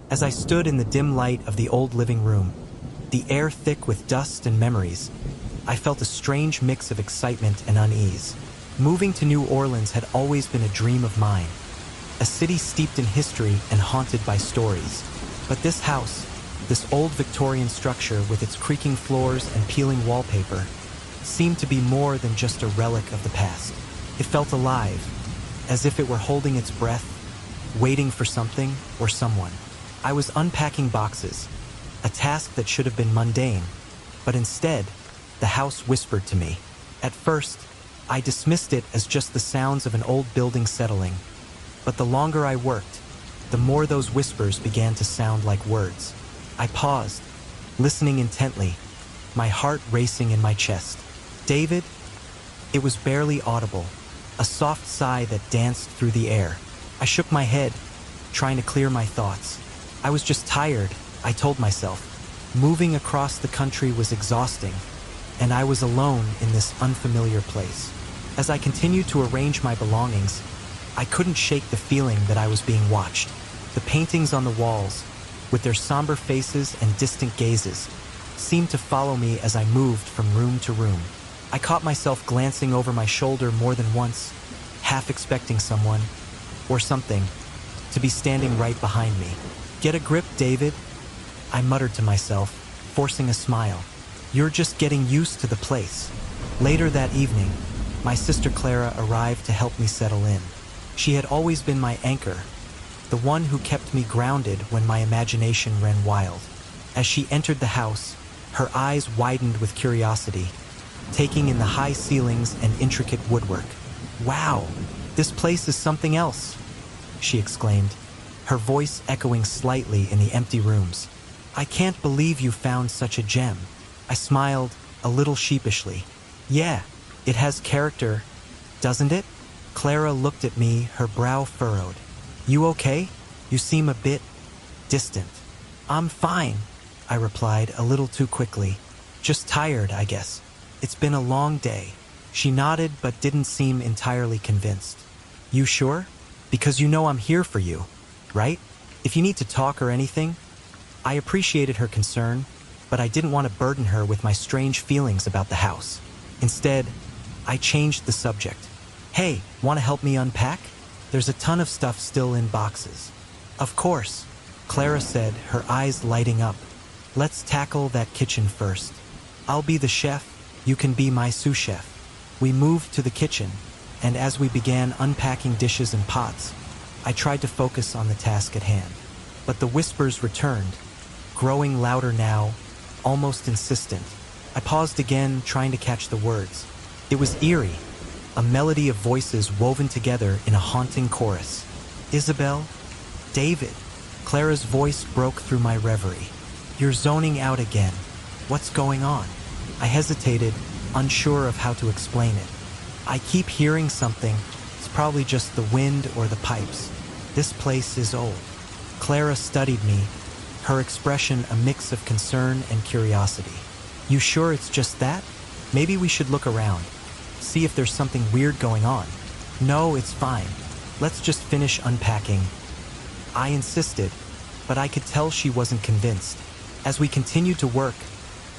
As I stood in the dim light of the old living room, the air thick with dust and memories, I felt a strange mix of excitement and unease. Moving to New Orleans had always been a dream of mine, a city steeped in history and haunted by stories. But this house, this old Victorian structure with its creaking floors and peeling wallpaper, seemed to be more than just a relic of the past. It felt alive, as if it were holding its breath, waiting for something or someone. I was unpacking boxes, a task that should have been mundane, but instead, the house whispered to me. At first, I dismissed it as just the sounds of an old building settling, but the longer I worked, the more those whispers began to sound like words. I paused, listening intently, my heart racing in my chest. David? It was barely audible, a soft sigh that danced through the air. I shook my head, trying to clear my thoughts. I was just tired, I told myself. Moving across the country was exhausting, and I was alone in this unfamiliar place. As I continued to arrange my belongings, I couldn't shake the feeling that I was being watched. The paintings on the walls, with their somber faces and distant gazes, seemed to follow me as I moved from room to room. I caught myself glancing over my shoulder more than once, half expecting someone, or something, to be standing right behind me. "Get a grip, David," I muttered to myself, forcing a smile. "You're just getting used to the place." Later that evening, my sister Clara arrived to help me settle in. She had always been my anchor, the one who kept me grounded when my imagination ran wild. As she entered the house, her eyes widened with curiosity, taking in the high ceilings and intricate woodwork. "Wow, this place is something else," she exclaimed, her voice echoing slightly in the empty rooms. "I can't believe you found such a gem." I smiled, a little sheepishly. "Yeah, it has character, doesn't it?" Clara looked at me, her brow furrowed. "You okay? You seem a bit distant." "I'm fine," I replied a little too quickly. "Just tired, I guess. It's been a long day." She nodded but didn't seem entirely convinced. "You sure? Because you know I'm here for you, right? If you need to talk or anything." I appreciated her concern, but I didn't want to burden her with my strange feelings about the house. Instead, I changed the subject. "Hey, want to help me unpack? There's a ton of stuff still in boxes." "Of course," Clara said, her eyes lighting up. "Let's tackle that kitchen first. I'll be the chef, you can be my sous chef." We moved to the kitchen, and as we began unpacking dishes and pots, I tried to focus on the task at hand. But the whispers returned, growing louder now, almost insistent. I paused again, trying to catch the words. It was eerie, a melody of voices woven together in a haunting chorus. "Isabel? David?" Clara's voice broke through my reverie. "You're zoning out again. What's going on?" I hesitated, unsure of how to explain it. "I keep hearing something. It's probably just the wind or the pipes. This place is old." Clara studied me, her expression a mix of concern and curiosity. "You sure it's just that? Maybe we should look around, see if there's something weird going on." "No, it's fine. Let's just finish unpacking." I insisted, but I could tell she wasn't convinced. As we continued to work,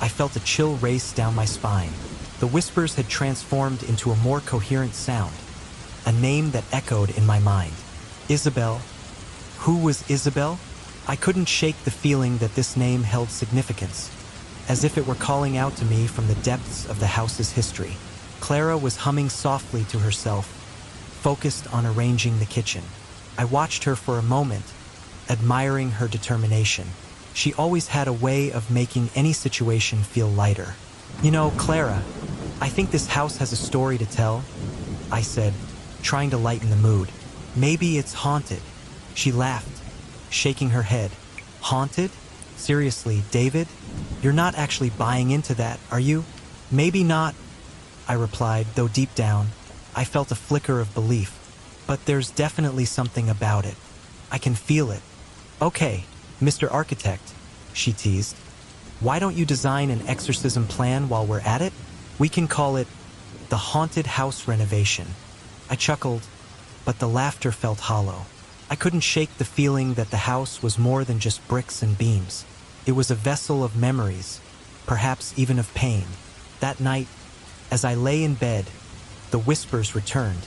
I felt a chill race down my spine. The whispers had transformed into a more coherent sound, a name that echoed in my mind. Isabel. Who was Isabel? I couldn't shake the feeling that this name held significance, as if it were calling out to me from the depths of the house's history. Clara was humming softly to herself, focused on arranging the kitchen. I watched her for a moment, admiring her determination. She always had a way of making any situation feel lighter. "You know, Clara, I think this house has a story to tell," I said, trying to lighten the mood. "Maybe it's haunted." She laughed, shaking her head. "Haunted? Seriously, David? You're not actually buying into that, are you?" "Maybe not," I replied, though deep down, I felt a flicker of belief. "But there's definitely something about it. I can feel it." "Okay, Mr. Architect," she teased. "Why don't you design an exorcism plan while we're at it? We can call it the haunted house renovation." I chuckled, but the laughter felt hollow. I couldn't shake the feeling that the house was more than just bricks and beams. It was a vessel of memories, perhaps even of pain. That night, as I lay in bed, the whispers returned,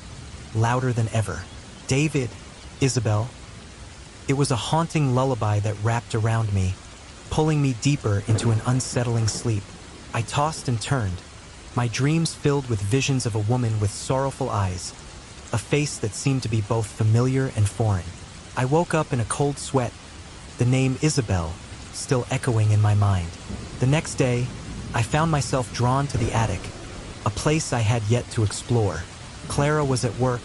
louder than ever. David, Isabel. It was a haunting lullaby that wrapped around me, pulling me deeper into an unsettling sleep. I tossed and turned, my dreams filled with visions of a woman with sorrowful eyes, a face that seemed to be both familiar and foreign. I woke up in a cold sweat, the name Isabel still echoing in my mind. The next day, I found myself drawn to the attic, a place I had yet to explore. Clara was at work,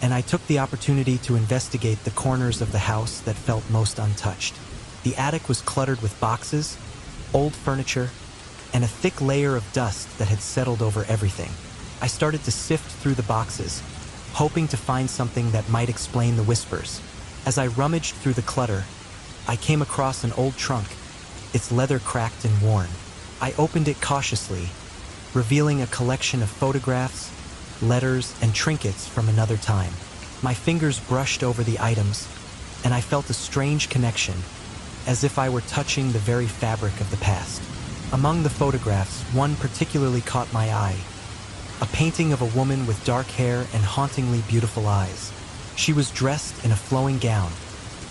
and I took the opportunity to investigate the corners of the house that felt most untouched. The attic was cluttered with boxes, old furniture, and a thick layer of dust that had settled over everything. I started to sift through the boxes, hoping to find something that might explain the whispers. As I rummaged through the clutter, I came across an old trunk, its leather cracked and worn. I opened it cautiously, revealing a collection of photographs, letters, and trinkets from another time. My fingers brushed over the items, and I felt a strange connection, as if I were touching the very fabric of the past. Among the photographs, one particularly caught my eye, a painting of a woman with dark hair and hauntingly beautiful eyes. She was dressed in a flowing gown,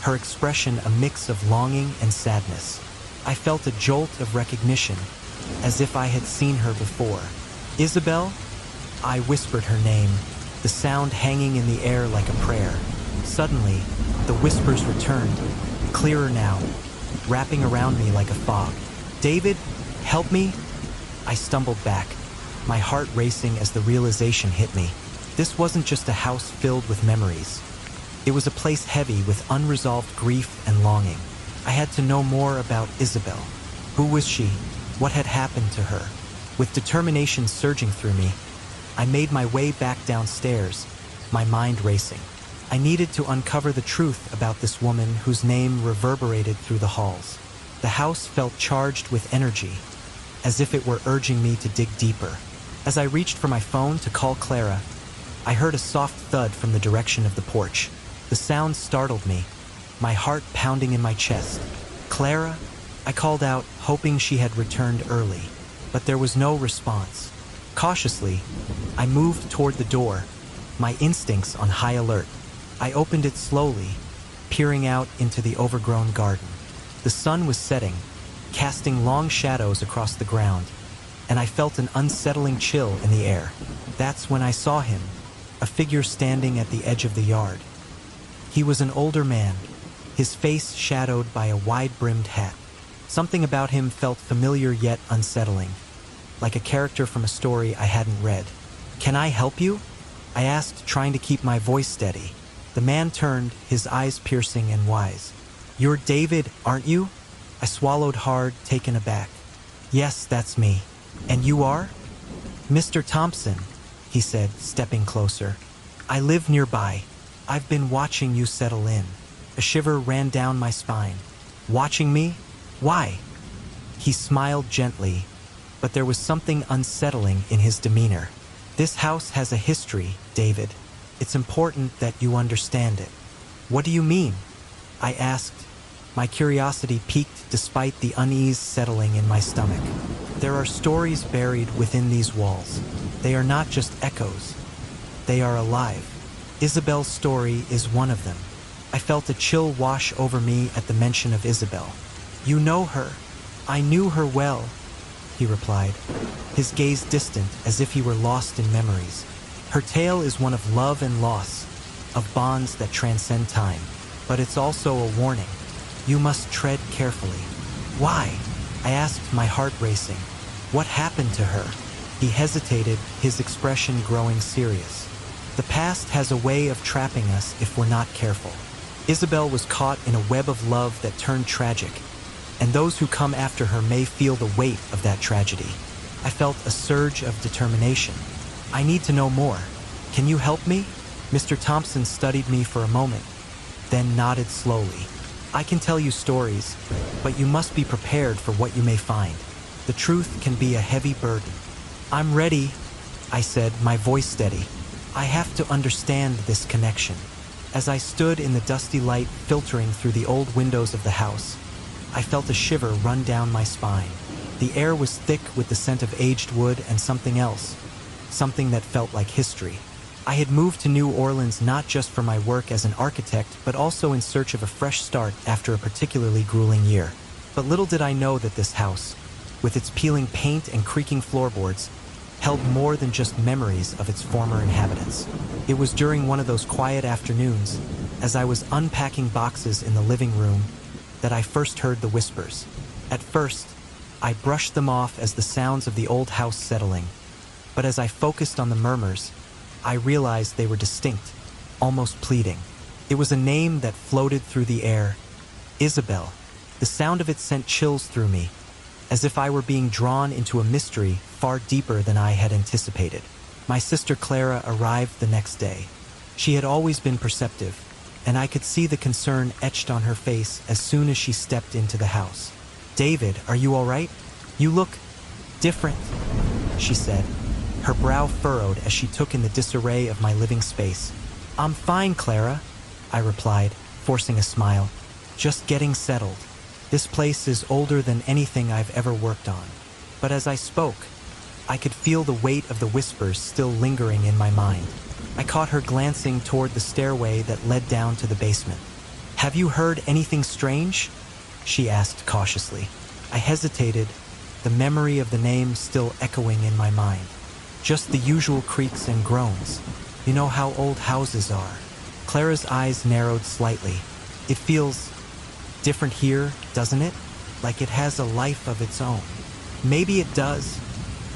her expression a mix of longing and sadness. I felt a jolt of recognition, as if I had seen her before. Isabel? I whispered her name, the sound hanging in the air like a prayer. Suddenly, the whispers returned, clearer now, wrapping around me like a fog. David, help me? I stumbled back, my heart racing as the realization hit me. This wasn't just a house filled with memories. It was a place heavy with unresolved grief and longing. I had to know more about Isabel. Who was she? What had happened to her? With determination surging through me, I made my way back downstairs, my mind racing. I needed to uncover the truth about this woman whose name reverberated through the halls. The house felt charged with energy, as if it were urging me to dig deeper. As I reached for my phone to call Clara, I heard a soft thud from the direction of the porch. The sound startled me, my heart pounding in my chest. Clara? I called out, hoping she had returned early, but there was no response. Cautiously, I moved toward the door, my instincts on high alert. I opened it slowly, peering out into the overgrown garden. The sun was setting, casting long shadows across the ground, and I felt an unsettling chill in the air. That's when I saw him, a figure standing at the edge of the yard. He was an older man, his face shadowed by a wide-brimmed hat. Something about him felt familiar yet unsettling, like a character from a story I hadn't read. "Can I help you?" I asked, trying to keep my voice steady. The man turned, his eyes piercing and wise. "You're David, aren't you?" I swallowed hard, taken aback. "Yes, that's me. And you are?" "Mr. Thompson," he said, stepping closer. "I live nearby. I've been watching you settle in." A shiver ran down my spine. "Watching me? Why?" He smiled gently, but there was something unsettling in his demeanor. "This house has a history, David. It's important that you understand it." "What do you mean?" I asked, my curiosity piqued despite the unease settling in my stomach. "There are stories buried within these walls. They are not just echoes. They are alive. Isabel's story is one of them." I felt a chill wash over me at the mention of Isabel. "You know her." "I knew her well," he replied, his gaze distant as if he were lost in memories. "Her tale is one of love and loss, of bonds that transcend time. But it's also a warning. You must tread carefully." "Why?" I asked, my heart racing. "What happened to her?" He hesitated, his expression growing serious. "The past has a way of trapping us if we're not careful. Isabel was caught in a web of love that turned tragic, and those who come after her may feel the weight of that tragedy." I felt a surge of determination. "I need to know more. Can you help me?" Mr. Thompson studied me for a moment, then nodded slowly. "I can tell you stories, but you must be prepared for what you may find. The truth can be a heavy burden." "I'm ready," I said, my voice steady. "I have to understand this connection." As I stood in the dusty light filtering through the old windows of the house, I felt a shiver run down my spine. The air was thick with the scent of aged wood and something else, something that felt like history. I had moved to New Orleans not just for my work as an architect, but also in search of a fresh start after a particularly grueling year. But little did I know that this house, with its peeling paint and creaking floorboards, held more than just memories of its former inhabitants. It was during one of those quiet afternoons, as I was unpacking boxes in the living room, that I first heard the whispers. At first, I brushed them off as the sounds of the old house settling, but as I focused on the murmurs, I realized they were distinct, almost pleading. It was a name that floated through the air, Isabel. The sound of it sent chills through me, as if I were being drawn into a mystery far deeper than I had anticipated. My sister Clara arrived the next day. She had always been perceptive, and I could see the concern etched on her face as soon as she stepped into the house. "David, are you all right? You look different," she said, her brow furrowed as she took in the disarray of my living space. "I'm fine, Clara," I replied, forcing a smile. "Just getting settled. This place is older than anything I've ever worked on." But as I spoke, I could feel the weight of the whispers still lingering in my mind. I caught her glancing toward the stairway that led down to the basement. "Have you heard anything strange?" she asked cautiously. I hesitated, the memory of the name still echoing in my mind. "Just the usual creaks and groans. You know how old houses are." Clara's eyes narrowed slightly. "It feels different here, doesn't it? Like it has a life of its own." "Maybe it does,"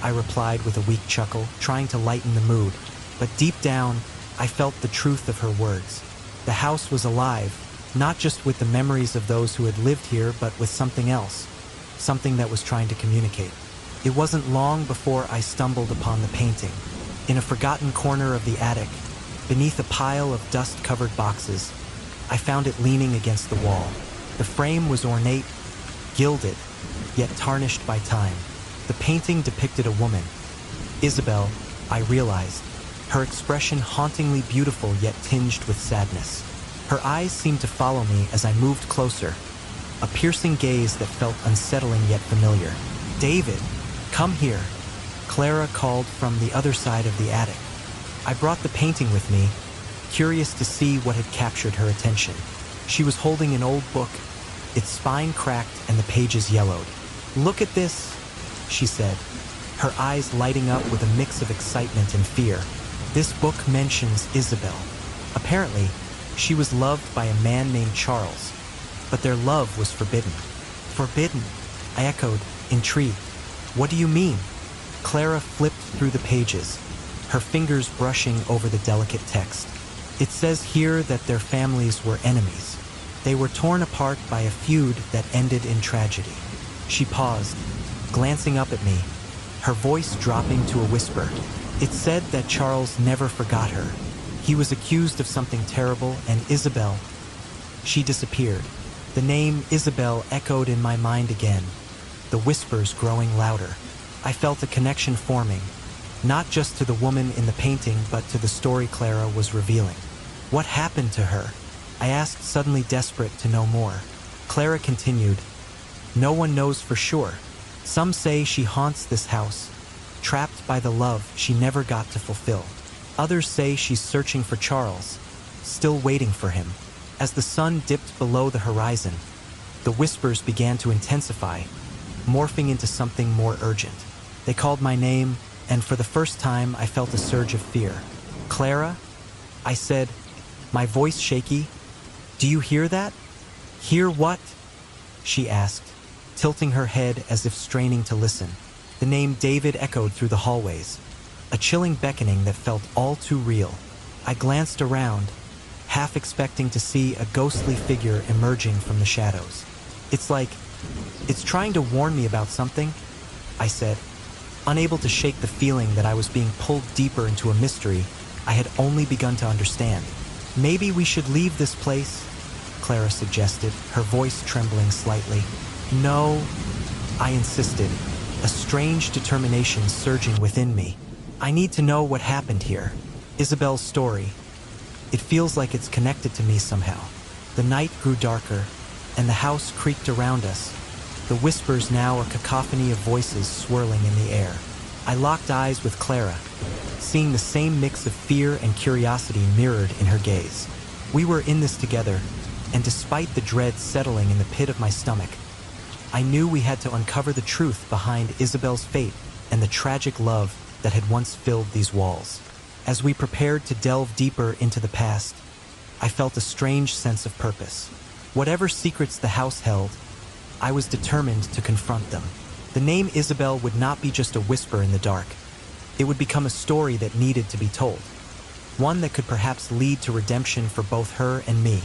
I replied with a weak chuckle, trying to lighten the mood. But deep down, I felt the truth of her words. The house was alive, not just with the memories of those who had lived here, but with something else, something that was trying to communicate. It wasn't long before I stumbled upon the painting. In a forgotten corner of the attic, beneath a pile of dust-covered boxes, I found it leaning against the wall. The frame was ornate, gilded, yet tarnished by time. The painting depicted a woman, Isabel, I realized, her expression hauntingly beautiful yet tinged with sadness. Her eyes seemed to follow me as I moved closer, a piercing gaze that felt unsettling yet familiar. "David, come here," Clara called from the other side of the attic. I brought the painting with me, curious to see what had captured her attention. She was holding an old book, its spine cracked and the pages yellowed. "Look at this," she said, her eyes lighting up with a mix of excitement and fear. "This book mentions Isabel. Apparently, she was loved by a man named Charles, but their love was forbidden." "Forbidden?" I echoed, intrigued. "What do you mean?" Clara flipped through the pages, her fingers brushing over the delicate text. "It says here that their families were enemies. They were torn apart by a feud that ended in tragedy." She paused, glancing up at me, her voice dropping to a whisper. "It said that Charles never forgot her. He was accused of something terrible, and Isabel..." She disappeared. The name Isabel echoed in my mind again, the whispers growing louder. I felt a connection forming, not just to the woman in the painting, but to the story Clara was revealing. "What happened to her?" I asked, suddenly desperate to know more. Clara continued, "No one knows for sure. Some say she haunts this house, trapped by the love she never got to fulfill. Others say she's searching for Charles, still waiting for him." As the sun dipped below the horizon, the whispers began to intensify, morphing into something more urgent. They called my name, and for the first time I felt a surge of fear. "Clara?" I said, my voice shaky. "Do you hear that?" "Hear what?" she asked, tilting her head as if straining to listen. The name David echoed through the hallways, a chilling beckoning that felt all too real. I glanced around, half expecting to see a ghostly figure emerging from the shadows. It's trying to warn me about something," I said, unable to shake the feeling that I was being pulled deeper into a mystery I had only begun to understand. "Maybe we should leave this place," Clara suggested, her voice trembling slightly. "No," I insisted, a strange determination surging within me. "I need to know what happened here. Isabel's story. It feels like it's connected to me somehow. The night grew darker, and the house creaked around us. The whispers now a cacophony of voices swirling in the air. I locked eyes with Clara, seeing the same mix of fear and curiosity mirrored in her gaze. We were in this together, and despite the dread settling in the pit of my stomach, I knew we had to uncover the truth behind Isabel's fate and the tragic love that had once filled these walls. As we prepared to delve deeper into the past, I felt a strange sense of purpose. Whatever secrets the house held, I was determined to confront them. The name Isabel would not be just a whisper in the dark. It would become a story that needed to be told. One that could perhaps lead to redemption for both her and me.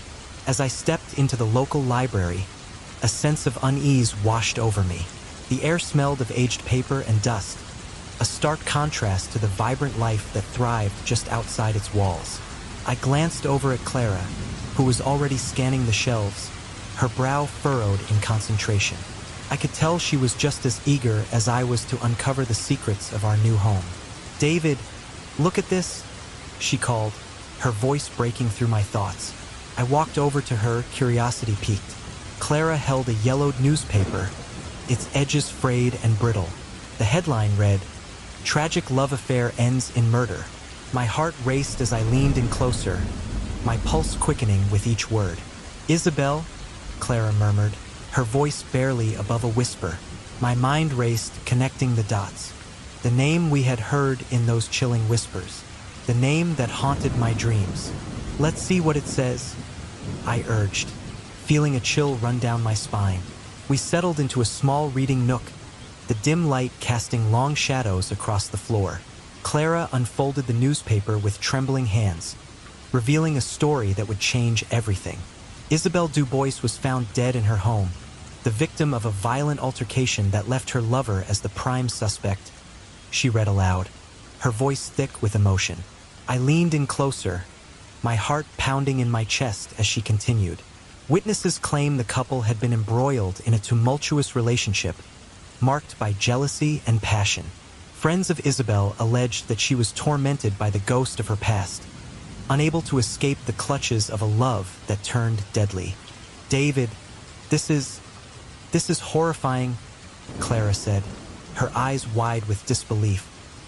As I stepped into the local library, a sense of unease washed over me. The air smelled of aged paper and dust, a stark contrast to the vibrant life that thrived just outside its walls. I glanced over at Clara, who was already scanning the shelves, her brow furrowed in concentration. I could tell she was just as eager as I was to uncover the secrets of our new home. "David, look at this," she called, her voice breaking through my thoughts. I walked over to her, curiosity piqued. Clara held a yellowed newspaper, its edges frayed and brittle. The headline read, "Tragic love affair ends in murder." My heart raced as I leaned in closer, my pulse quickening with each word. "Isabel," Clara murmured, her voice barely above a whisper. My mind raced, connecting the dots. The name we had heard in those chilling whispers. The name that haunted my dreams. "Let's see what it says," I urged, feeling a chill run down my spine. We settled into a small reading nook, the dim light casting long shadows across the floor. Clara unfolded the newspaper with trembling hands, revealing a story that would change everything. Isabel Dubois was found dead in her home, the victim of a violent altercation that left her lover as the prime suspect. She read aloud, her voice thick with emotion. I leaned in closer, my heart pounding in my chest as she continued. Witnesses claim the couple had been embroiled in a tumultuous relationship, marked by jealousy and passion. Friends of Isabel alleged that she was tormented by the ghost of her past, unable to escape the clutches of a love that turned deadly. "David, this is horrifying," Clara said, her eyes wide with disbelief.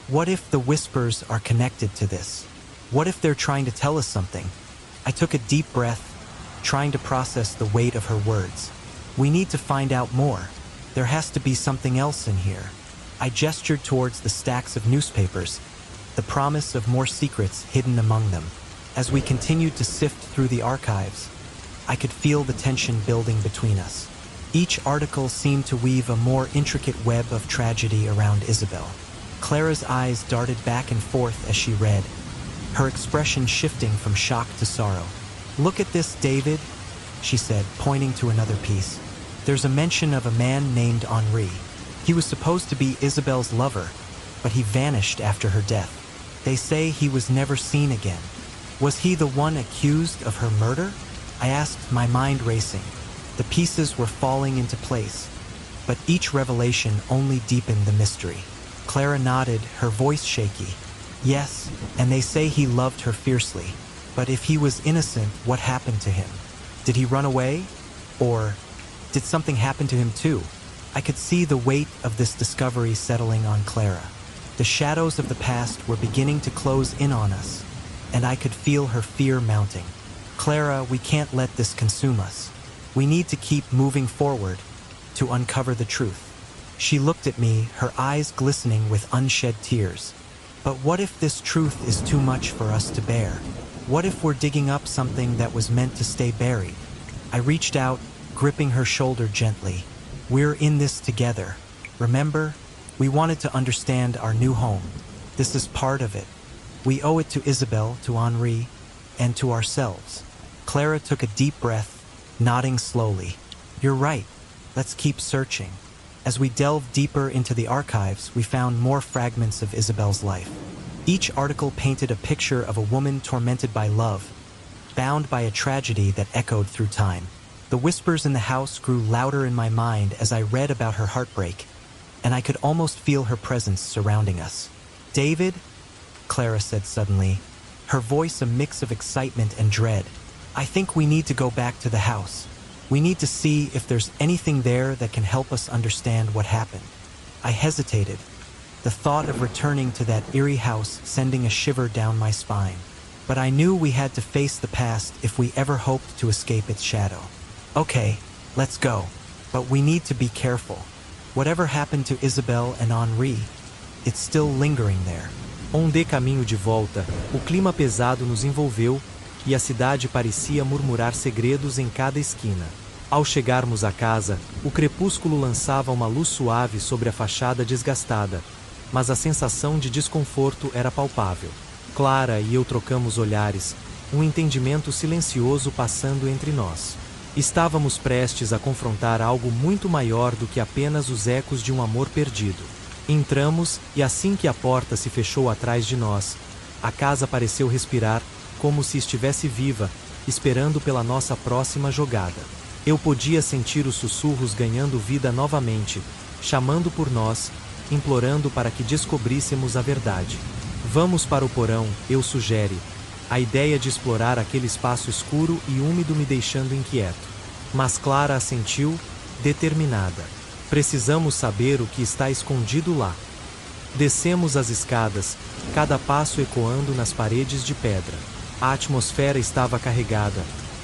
"What if the whispers are connected to this? What if they're trying to tell us something?" I took a deep breath, trying to process the weight of her words. "We need to find out more. There has to be something else in here." I gestured towards the stacks of newspapers, the promise of more secrets hidden among them. As we continued to sift through the archives, I could feel the tension building between us. Each article seemed to weave a more intricate web of tragedy around Isabel. Clara's eyes darted back and forth as she read, her expression shifting from shock to sorrow. "Look at this, David," she said, pointing to another piece. "There's a mention of a man named Henri. He was supposed to be Isabel's lover, but he vanished after her death. They say he was never seen again. Was he the one accused of her murder?" I asked, my mind racing. The pieces were falling into place, but each revelation only deepened the mystery. Clara nodded, her voice shaky. "Yes, and they say he loved her fiercely. But if he was innocent, what happened to him? Did he run away? Or did something happen to him too?" I could see the weight of this discovery settling on Clara. The shadows of the past were beginning to close in on us, and I could feel her fear mounting. "Clara, we can't let this consume us. We need to keep moving forward to uncover the truth." She looked at me, her eyes glistening with unshed tears. "But what if this truth is too much for us to bear? What if we're digging up something that was meant to stay buried?" I reached out, gripping her shoulder gently. "We're in this together. Remember, we wanted to understand our new home. This is part of it. We owe it to Isabel, to Henri, and to ourselves." Clara took a deep breath, nodding slowly. "You're right. Let's keep searching." As we delved deeper into the archives, we found more fragments of Isabel's life. Each article painted a picture of a woman tormented by love, bound by a tragedy that echoed through time. The whispers in the house grew louder in my mind as I read about her heartbreak, and I could almost feel her presence surrounding us. "David," Clara said suddenly, her voice a mix of excitement and dread. "I think we need to go back to the house. We need to see if there's anything there that can help us understand what happened." I hesitated, the thought of returning to that eerie house sending a shiver down my spine. But I knew we had to face the past if we ever hoped to escape its shadow. "Okay, let's go. But we need to be careful. Whatever happened to Isabelle and Henri, it's still lingering there." De caminho de volta, o clima pesado nos envolveu e a cidade parecia murmurar segredos em cada esquina. Ao chegarmos à casa, o crepúsculo lançava uma luz suave sobre a fachada desgastada, mas a sensação de desconforto era palpável. Clara e eu trocamos olhares, um entendimento silencioso passando entre nós. Estávamos prestes a confrontar algo muito maior do que apenas os ecos de um amor perdido. Entramos e assim que a porta se fechou atrás de nós, a casa pareceu respirar, como se estivesse viva, esperando pela nossa próxima jogada. Eu podia sentir os sussurros ganhando vida novamente, chamando por nós, implorando para que descobríssemos a verdade. "Vamos para o porão", eu sugere, a ideia de explorar aquele espaço escuro e úmido me deixando inquieto. Mas Clara assentiu, determinada. "Precisamos saber o que está escondido lá." Descemos as escadas, cada passo ecoando nas paredes de pedra. A atmosfera estava carregada,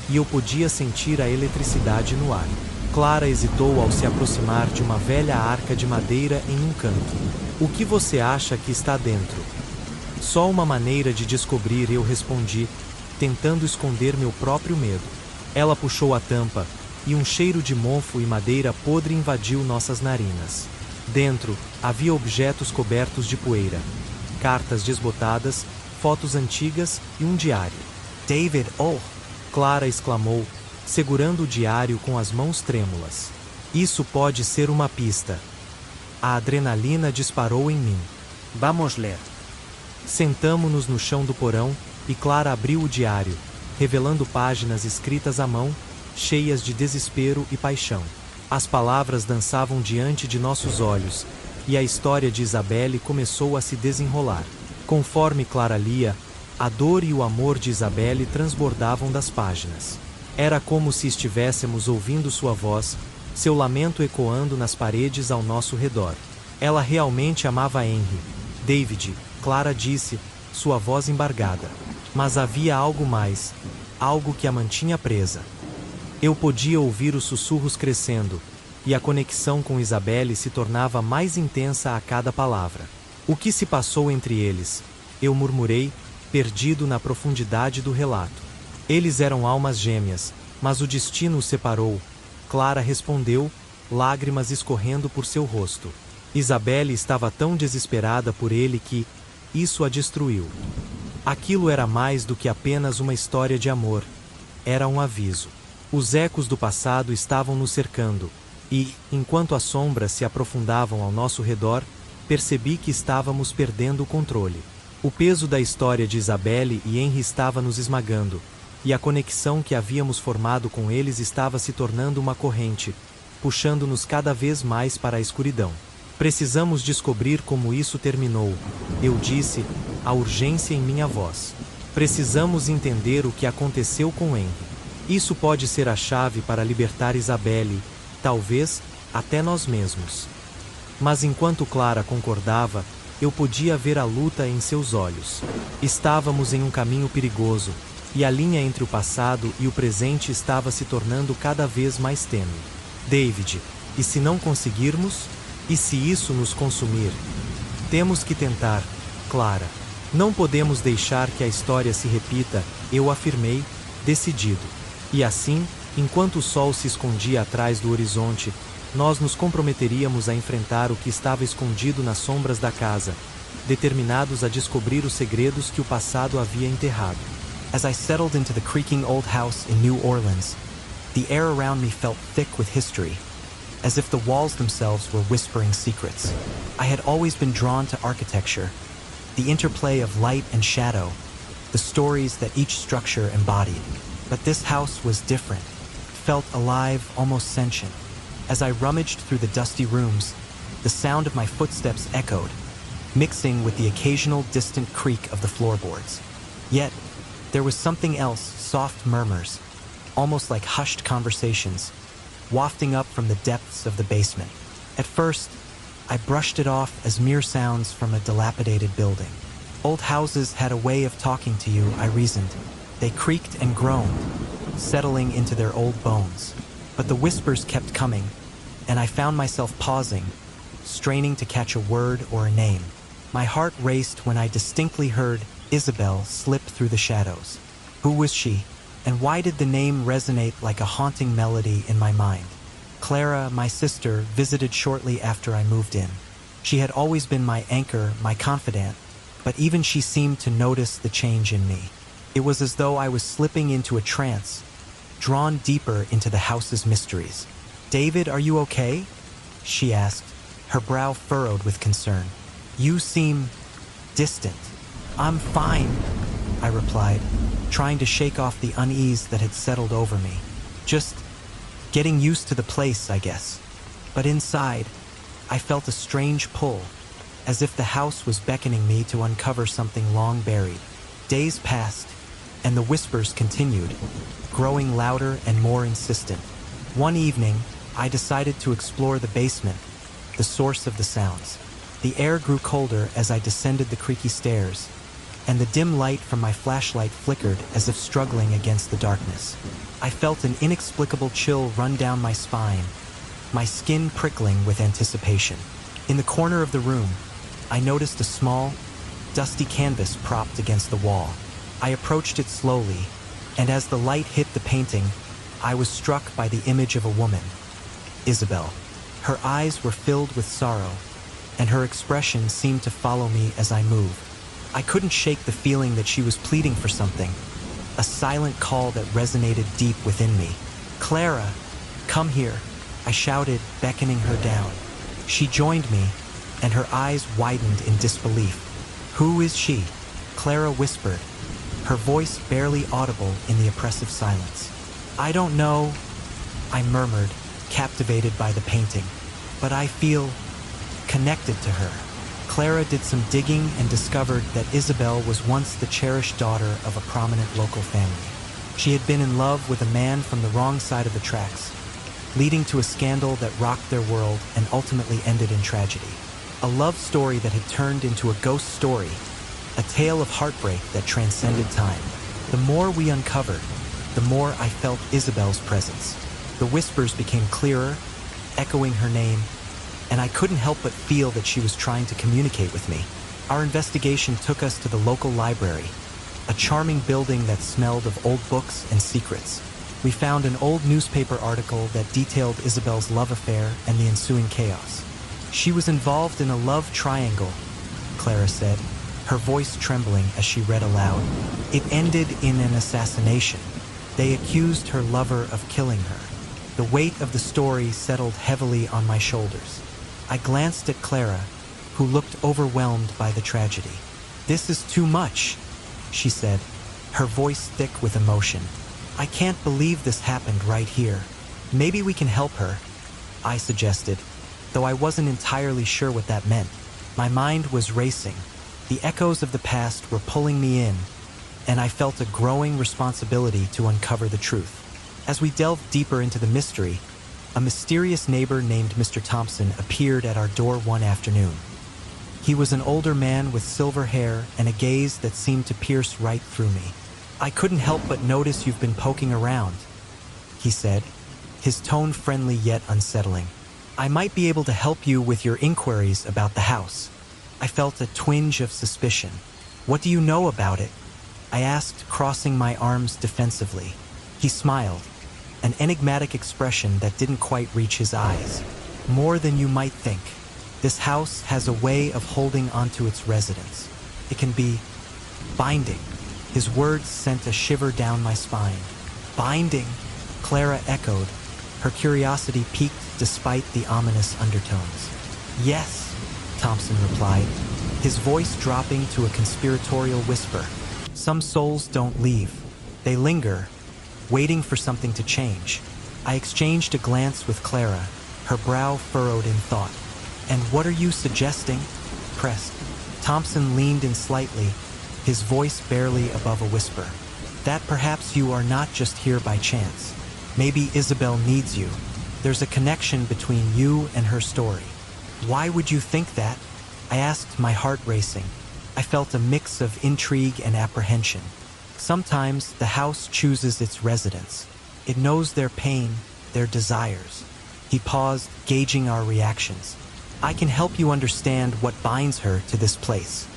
e eu podia sentir a eletricidade no ar. Clara hesitou ao se aproximar de uma velha arca de madeira em um canto. "O que você acha que está dentro?" "Só uma maneira de descobrir", eu respondi, tentando esconder meu próprio medo. Ela puxou a tampa, e um cheiro de mofo e madeira podre invadiu nossas narinas. Dentro, havia objetos cobertos de poeira, cartas desbotadas, fotos antigas e um diário. "David, oh!" Clara exclamou, segurando o diário com as mãos trêmulas. "Isso pode ser uma pista." A adrenalina disparou em mim. "Vamos ler." Sentamo-nos no chão do porão, e Clara abriu o diário, revelando páginas escritas à mão, cheias de desespero e paixão. As palavras dançavam diante de nossos olhos, e a história de Isabelle começou a se desenrolar. Conforme Clara lia, a dor e o amor de Isabelle transbordavam das páginas. Era como se estivéssemos ouvindo sua voz, seu lamento ecoando nas paredes ao nosso redor. Ela realmente amava Henri. "David", Clara disse, sua voz embargada. Mas havia algo mais, algo que a mantinha presa. Eu podia ouvir os sussurros crescendo, e a conexão com Isabelle se tornava mais intensa a cada palavra. "O que se passou entre eles?" eu murmurei, perdido na profundidade do relato. "Eles eram almas gêmeas, mas o destino os separou", Clara respondeu, lágrimas escorrendo por seu rosto. Isabelle estava tão desesperada por ele que isso a destruiu. Aquilo era mais do que apenas uma história de amor. Era um aviso. Os ecos do passado estavam nos cercando, e, enquanto as sombras se aprofundavam ao nosso redor, percebi que estávamos perdendo o controle. O peso da história de Isabelle e Henri estava nos esmagando, e a conexão que havíamos formado com eles estava se tornando uma corrente, puxando-nos cada vez mais para a escuridão. "Precisamos descobrir como isso terminou", eu disse, a urgência em minha voz. "Precisamos entender o que aconteceu com Henri. Isso pode ser a chave para libertar Isabelle, talvez, até nós mesmos." Mas enquanto Clara concordava, eu podia ver a luta em seus olhos. Estávamos em um caminho perigoso, e a linha entre o passado e o presente estava se tornando cada vez mais tênue. "David, e se não conseguirmos? E se isso nos consumir?" "Temos que tentar, Clara. Não podemos deixar que a história se repita", eu afirmei, decidido. E assim, enquanto o sol se escondia atrás do horizonte, nós nos comprometeríamos a enfrentar o que estava escondido nas sombras da casa, determinados a descobrir os segredos que o passado havia enterrado. As I settled into the creaking old house in New Orleans, the air around me felt thick with history, as if the walls themselves were whispering secrets. I had always been drawn to architecture, the interplay of light and shadow, the stories that each structure embodied. But this house was different, felt alive, almost sentient. As I rummaged through the dusty rooms, the sound of my footsteps echoed, mixing with the occasional distant creak of the floorboards. Yet, there was something else, soft murmurs, almost like hushed conversations, wafting up from the depths of the basement. At first, I brushed it off as mere sounds from a dilapidated building. Old houses had a way of talking to you, I reasoned. They creaked and groaned, settling into their old bones. But the whispers kept coming, and I found myself pausing, straining to catch a word or a name. My heart raced when I distinctly heard Isabel slip through the shadows. Who was she, and why did the name resonate like a haunting melody in my mind? Clara, my sister, visited shortly after I moved in. She had always been my anchor, my confidant, but even she seemed to notice the change in me. It was as though I was slipping into a trance, drawn deeper into the house's mysteries. "David, are you okay?" she asked, her brow furrowed with concern. "You seem distant." "I'm fine," I replied, trying to shake off the unease that had settled over me. "Just getting used to the place, I guess." But inside, I felt a strange pull, as if the house was beckoning me to uncover something long buried. Days passed, and the whispers continued, growing louder and more insistent. One evening, I decided to explore the basement, the source of the sounds. The air grew colder as I descended the creaky stairs, and the dim light from my flashlight flickered as if struggling against the darkness. I felt an inexplicable chill run down my spine, my skin prickling with anticipation. In the corner of the room, I noticed a small, dusty canvas propped against the wall. I approached it slowly, and as the light hit the painting, I was struck by the image of a woman, Isabel. Her eyes were filled with sorrow, and her expression seemed to follow me as I moved. I couldn't shake the feeling that she was pleading for something, a silent call that resonated deep within me. "Clara, come here," I shouted, beckoning her down. She joined me, and her eyes widened in disbelief. "Who is she?" Clara whispered, her voice barely audible in the oppressive silence. "I don't know," I murmured, captivated by the painting, "but I feel connected to her." Clara did some digging and discovered that Isabel was once the cherished daughter of a prominent local family. She had been in love with a man from the wrong side of the tracks, leading to a scandal that rocked their world and ultimately ended in tragedy. A love story that had turned into a ghost story, a tale of heartbreak that transcended time. The more we uncovered, the more I felt Isabel's presence. The whispers became clearer, echoing her name, and I couldn't help but feel that she was trying to communicate with me. Our investigation took us to the local library, a charming building that smelled of old books and secrets. We found an old newspaper article that detailed Isabel's love affair and the ensuing chaos. "She was involved in a love triangle," Clara said, her voice trembling as she read aloud. "It ended in an assassination. They accused her lover of killing her." The weight of the story settled heavily on my shoulders. I glanced at Clara, who looked overwhelmed by the tragedy. "This is too much," she said, her voice thick with emotion. "I can't believe this happened right here. Maybe we can help her," I suggested, though I wasn't entirely sure what that meant. My mind was racing. The echoes of the past were pulling me in, and I felt a growing responsibility to uncover the truth. As we delved deeper into the mystery, a mysterious neighbor named Mr. Thompson appeared at our door one afternoon. He was an older man with silver hair and a gaze that seemed to pierce right through me. "I couldn't help but notice you've been poking around," he said, his tone friendly yet unsettling. "I might be able to help you with your inquiries about the house." I felt a twinge of suspicion. "What do you know about it?" I asked, crossing my arms defensively. He smiled, an enigmatic expression that didn't quite reach his eyes. "More than you might think. This house has a way of holding onto its residents. It can be binding." His words sent a shiver down my spine. "Binding?" Clara echoed, her curiosity piqued despite the ominous undertones. "Yes," Thompson replied, his voice dropping to a conspiratorial whisper. "Some souls don't leave. They linger, waiting for something to change." I exchanged a glance with Clara, her brow furrowed in thought. "And what are you suggesting?" pressed. Thompson leaned in slightly, his voice barely above a whisper. That perhaps you are not just here by chance. Maybe Isabel needs you. There's a connection between you and her story. Why would you think that? I asked, my heart racing. I felt a mix of intrigue and apprehension. Sometimes the house chooses its residents. It knows their pain, their desires. He paused, gauging our reactions. I can help you understand what binds her to this place.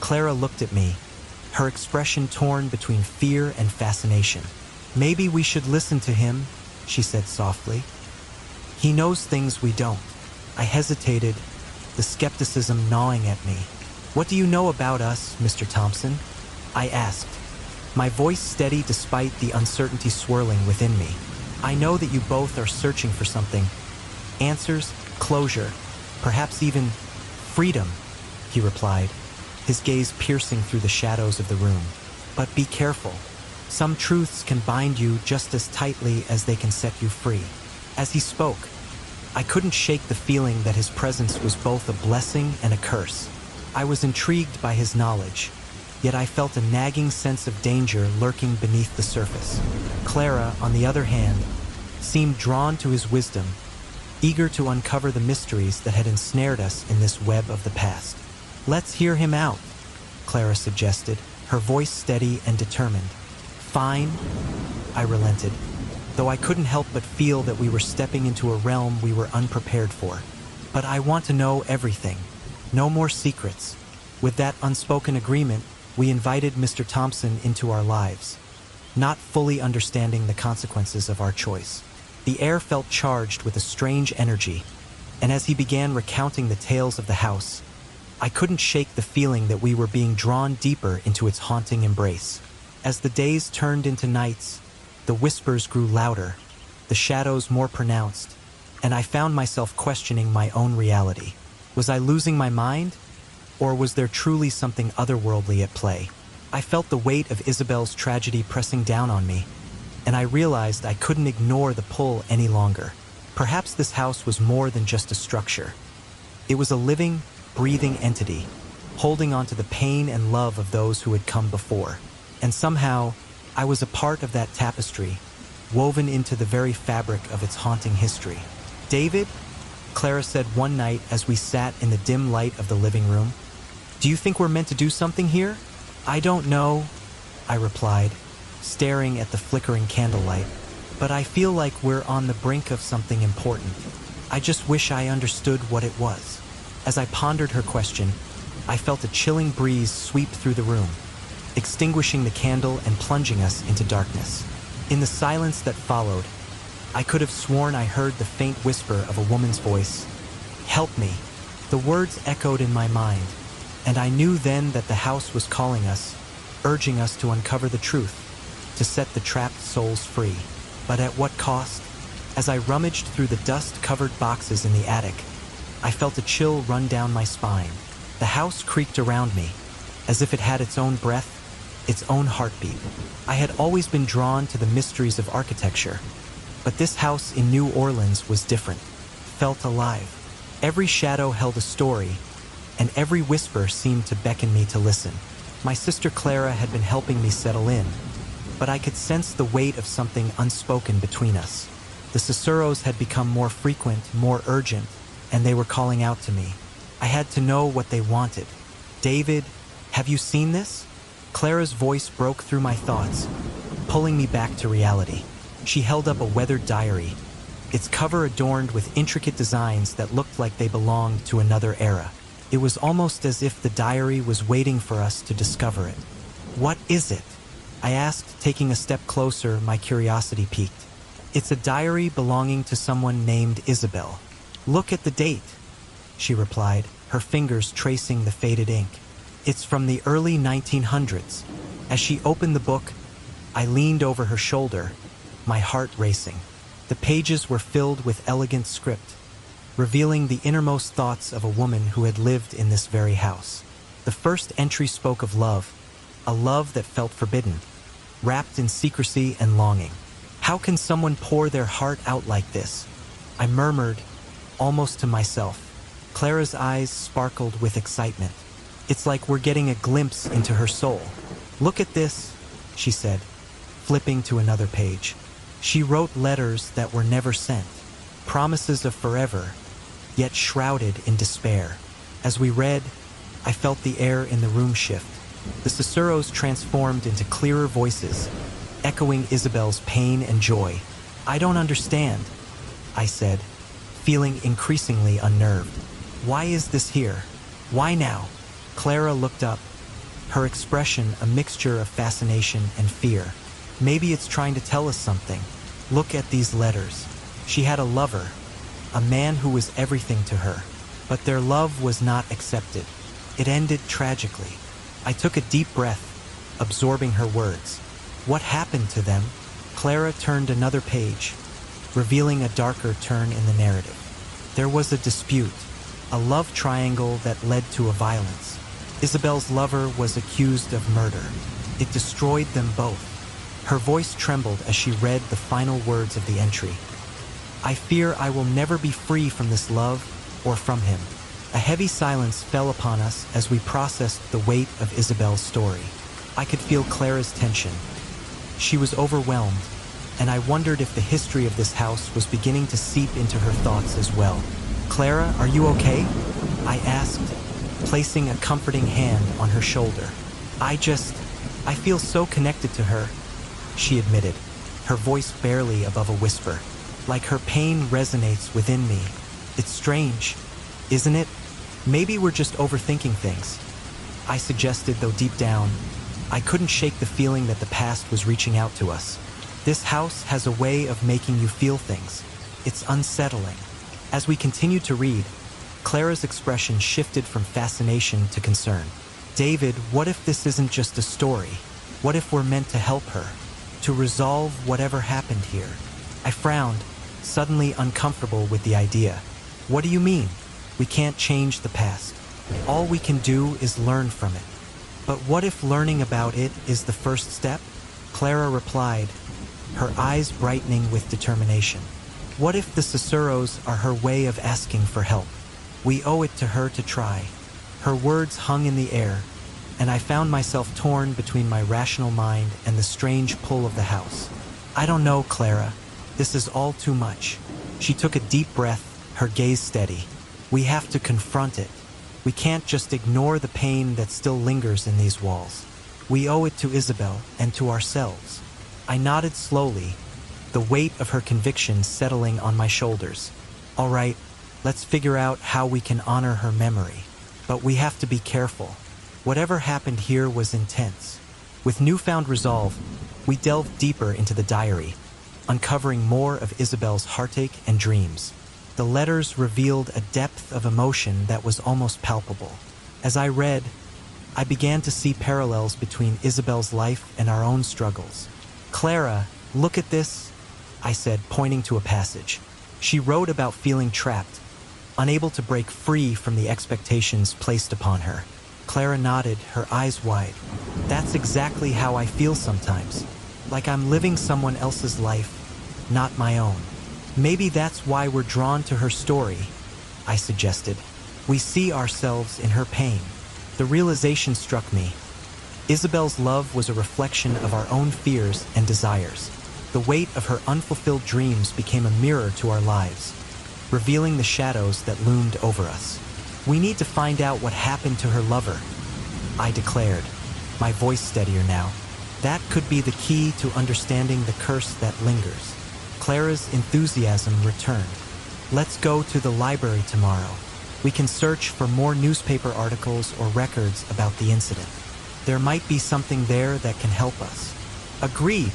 Clara looked at me, her expression torn between fear and fascination. Maybe we should listen to him, she said softly. He knows things we don't. I hesitated, the skepticism gnawing at me. What do you know about us, Mr. Thompson? I asked, my voice steady despite the uncertainty swirling within me. I know that you both are searching for something. Answers, closure, perhaps even freedom, he replied, his gaze piercing through the shadows of the room. But be careful. Some truths can bind you just as tightly as they can set you free. As he spoke, I couldn't shake the feeling that his presence was both a blessing and a curse. I was intrigued by his knowledge, yet I felt a nagging sense of danger lurking beneath the surface. Clara, on the other hand, seemed drawn to his wisdom, eager to uncover the mysteries that had ensnared us in this web of the past. Let's hear him out, Clara suggested, her voice steady and determined. Fine, I relented, though I couldn't help but feel that we were stepping into a realm we were unprepared for. But I want to know everything. No more secrets. With that unspoken agreement, we invited Mr. Thompson into our lives, not fully understanding the consequences of our choice. The air felt charged with a strange energy, and as he began recounting the tales of the house, I couldn't shake the feeling that we were being drawn deeper into its haunting embrace. As the days turned into nights, the whispers grew louder, the shadows more pronounced, and I found myself questioning my own reality. Was I losing my mind? Or was there truly something otherworldly at play? I felt the weight of Isabel's tragedy pressing down on me, and I realized I couldn't ignore the pull any longer. Perhaps this house was more than just a structure. It was a living, breathing entity, holding on to the pain and love of those who had come before. And somehow, I was a part of that tapestry, woven into the very fabric of its haunting history. David, Clara said one night as we sat in the dim light of the living room, do you think we're meant to do something here? I don't know, I replied, staring at the flickering candlelight, but I feel like we're on the brink of something important. I just wish I understood what it was. As I pondered her question, I felt a chilling breeze sweep through the room, extinguishing the candle and plunging us into darkness. In the silence that followed, I could have sworn I heard the faint whisper of a woman's voice. Help me. The words echoed in my mind, and I knew then that the house was calling us, urging us to uncover the truth, to set the trapped souls free. But at what cost? As I rummaged through the dust-covered boxes in the attic, I felt a chill run down my spine. The house creaked around me, as if it had its own breath, its own heartbeat. I had always been drawn to the mysteries of architecture, but this house in New Orleans was different, felt alive. Every shadow held a story, and every whisper seemed to beckon me to listen. My sister Clara had been helping me settle in, but I could sense the weight of something unspoken between us. The susurros had become more frequent, more urgent, and they were calling out to me. I had to know what they wanted. David, have you seen this? Clara's voice broke through my thoughts, pulling me back to reality. She held up a weathered diary, its cover adorned with intricate designs that looked like they belonged to another era. It was almost as if the diary was waiting for us to discover it. What is it? I asked, taking a step closer, my curiosity piqued. It's a diary belonging to someone named Isabel. Look at the date, she replied, her fingers tracing the faded ink. It's from the early 1900s. As she opened the book, I leaned over her shoulder, my heart racing. The pages were filled with elegant script, revealing the innermost thoughts of a woman who had lived in this very house. The first entry spoke of love, a love that felt forbidden, wrapped in secrecy and longing. How can someone pour their heart out like this? I murmured, almost to myself. Clara's eyes sparkled with excitement. It's like we're getting a glimpse into her soul. Look at this, she said, flipping to another page. She wrote letters that were never sent, promises of forever, yet shrouded in despair. As we read, I felt the air in the room shift. The Ciceros transformed into clearer voices, echoing Isabel's pain and joy. I don't understand, I said, feeling increasingly unnerved. Why is this here? Why now? Clara looked up, her expression a mixture of fascination and fear. Maybe it's trying to tell us something. Look at these letters. She had a lover, a man who was everything to her, but their love was not accepted. It ended tragically. I took a deep breath, absorbing her words. What happened to them? Clara turned another page, revealing a darker turn in the narrative. There was a dispute, a love triangle that led to a violence. Isabel's lover was accused of murder. It destroyed them both. Her voice trembled as she read the final words of the entry. I fear I will never be free from this love or from him. A heavy silence fell upon us as we processed the weight of Isabel's story. I could feel Clara's tension. She was overwhelmed, and I wondered if the history of this house was beginning to seep into her thoughts as well. Clara, are you okay? I asked, placing a comforting hand on her shoulder. I feel so connected to her, she admitted, her voice barely above a whisper. Like her pain resonates within me. It's strange, isn't it? Maybe we're just overthinking things, I suggested, though deep down, I couldn't shake the feeling that the past was reaching out to us. This house has a way of making you feel things. It's unsettling. As we continued to read, Clara's expression shifted from fascination to concern. David, what if this isn't just a story? What if we're meant to help her, to resolve whatever happened here? I frowned, suddenly uncomfortable with the idea. What do you mean? We can't change the past. All we can do is learn from it. But what if learning about it is the first step? Clara replied, her eyes brightening with determination. What if the Ciceros are her way of asking for help? We owe it to her to try. Her words hung in the air, and I found myself torn between my rational mind and the strange pull of the house. I don't know, Clara. This is all too much. She took a deep breath, her gaze steady. We have to confront it. We can't just ignore the pain that still lingers in these walls. We owe it to Isabel and to ourselves. I nodded slowly, the weight of her conviction settling on my shoulders. All right, let's figure out how we can honor her memory. But we have to be careful. Whatever happened here was intense. With newfound resolve, we delved deeper into the diary, uncovering more of Isabel's heartache and dreams. The letters revealed a depth of emotion that was almost palpable. As I read, I began to see parallels between Isabel's life and our own struggles. Clara, look at this, I said, pointing to a passage. She wrote about feeling trapped, unable to break free from the expectations placed upon her. Clara nodded, her eyes wide. That's exactly how I feel sometimes, like I'm living someone else's life, not my own. Maybe that's why we're drawn to her story, I suggested. We see ourselves in her pain. The realization struck me. Isabel's love was a reflection of our own fears and desires. The weight of her unfulfilled dreams became a mirror to our lives, revealing the shadows that loomed over us. We need to find out what happened to her lover, I declared, my voice steadier now. That could be the key to understanding the curse that lingers. Clara's enthusiasm returned. Let's go to the library tomorrow. We can search for more newspaper articles or records about the incident. There might be something there that can help us. Agreed,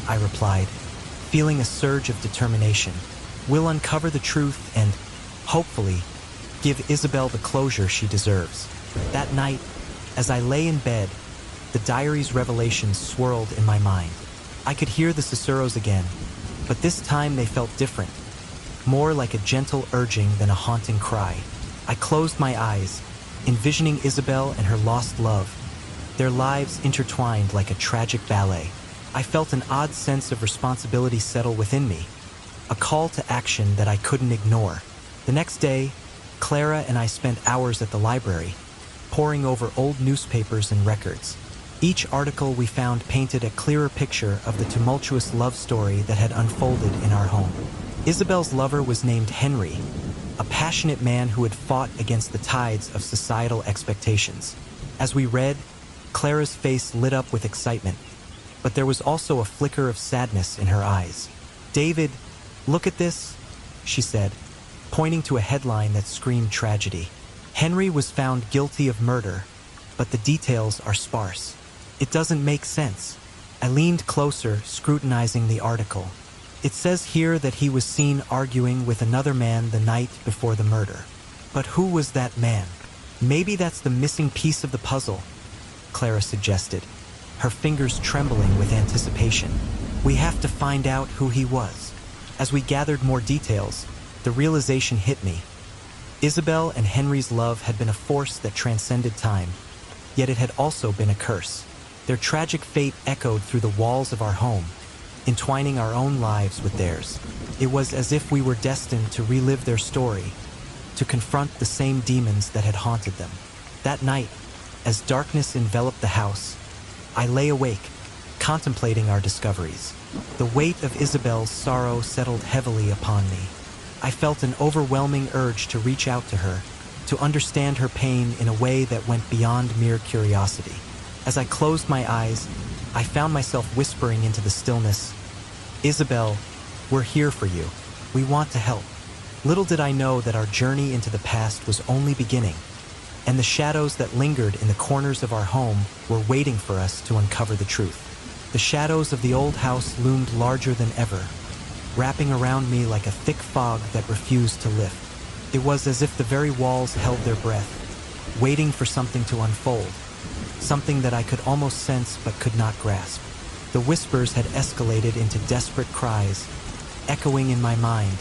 I replied, feeling a surge of determination. We'll uncover the truth and, hopefully, give Isabel the closure she deserves. That night, as I lay in bed, the diary's revelations swirled in my mind. I could hear the Ciceros again, but this time they felt different, more like a gentle urging than a haunting cry. I closed my eyes, envisioning Isabel and her lost love, their lives intertwined like a tragic ballet. I felt an odd sense of responsibility settle within me, a call to action that I couldn't ignore. The next day, Clara and I spent hours at the library, poring over old newspapers and records. Each article we found painted a clearer picture of the tumultuous love story that had unfolded in our home. Isabel's lover was named Henry, a passionate man who had fought against the tides of societal expectations. As we read, Clara's face lit up with excitement, but there was also a flicker of sadness in her eyes. "David, look at this," she said, pointing to a headline that screamed tragedy. "Henry was found guilty of murder, but the details are sparse. It doesn't make sense." I leaned closer, scrutinizing the article. "It says here that he was seen arguing with another man the night before the murder. But who was that man? Maybe that's the missing piece of the puzzle," Clara suggested, her fingers trembling with anticipation. "We have to find out who he was." As we gathered more details, the realization hit me. Isabel and Henry's love had been a force that transcended time, yet it had also been a curse. Their tragic fate echoed through the walls of our home, entwining our own lives with theirs. It was as if we were destined to relive their story, to confront the same demons that had haunted them. That night, as darkness enveloped the house, I lay awake, contemplating our discoveries. The weight of Isabel's sorrow settled heavily upon me. I felt an overwhelming urge to reach out to her, to understand her pain in a way that went beyond mere curiosity. As I closed my eyes, I found myself whispering into the stillness, "Isabel, we're here for you. We want to help." Little did I know that our journey into the past was only beginning, and the shadows that lingered in the corners of our home were waiting for us to uncover the truth. The shadows of the old house loomed larger than ever, wrapping around me like a thick fog that refused to lift. It was as if the very walls held their breath, waiting for something to unfold, something that I could almost sense but could not grasp. The whispers had escalated into desperate cries, echoing in my mind,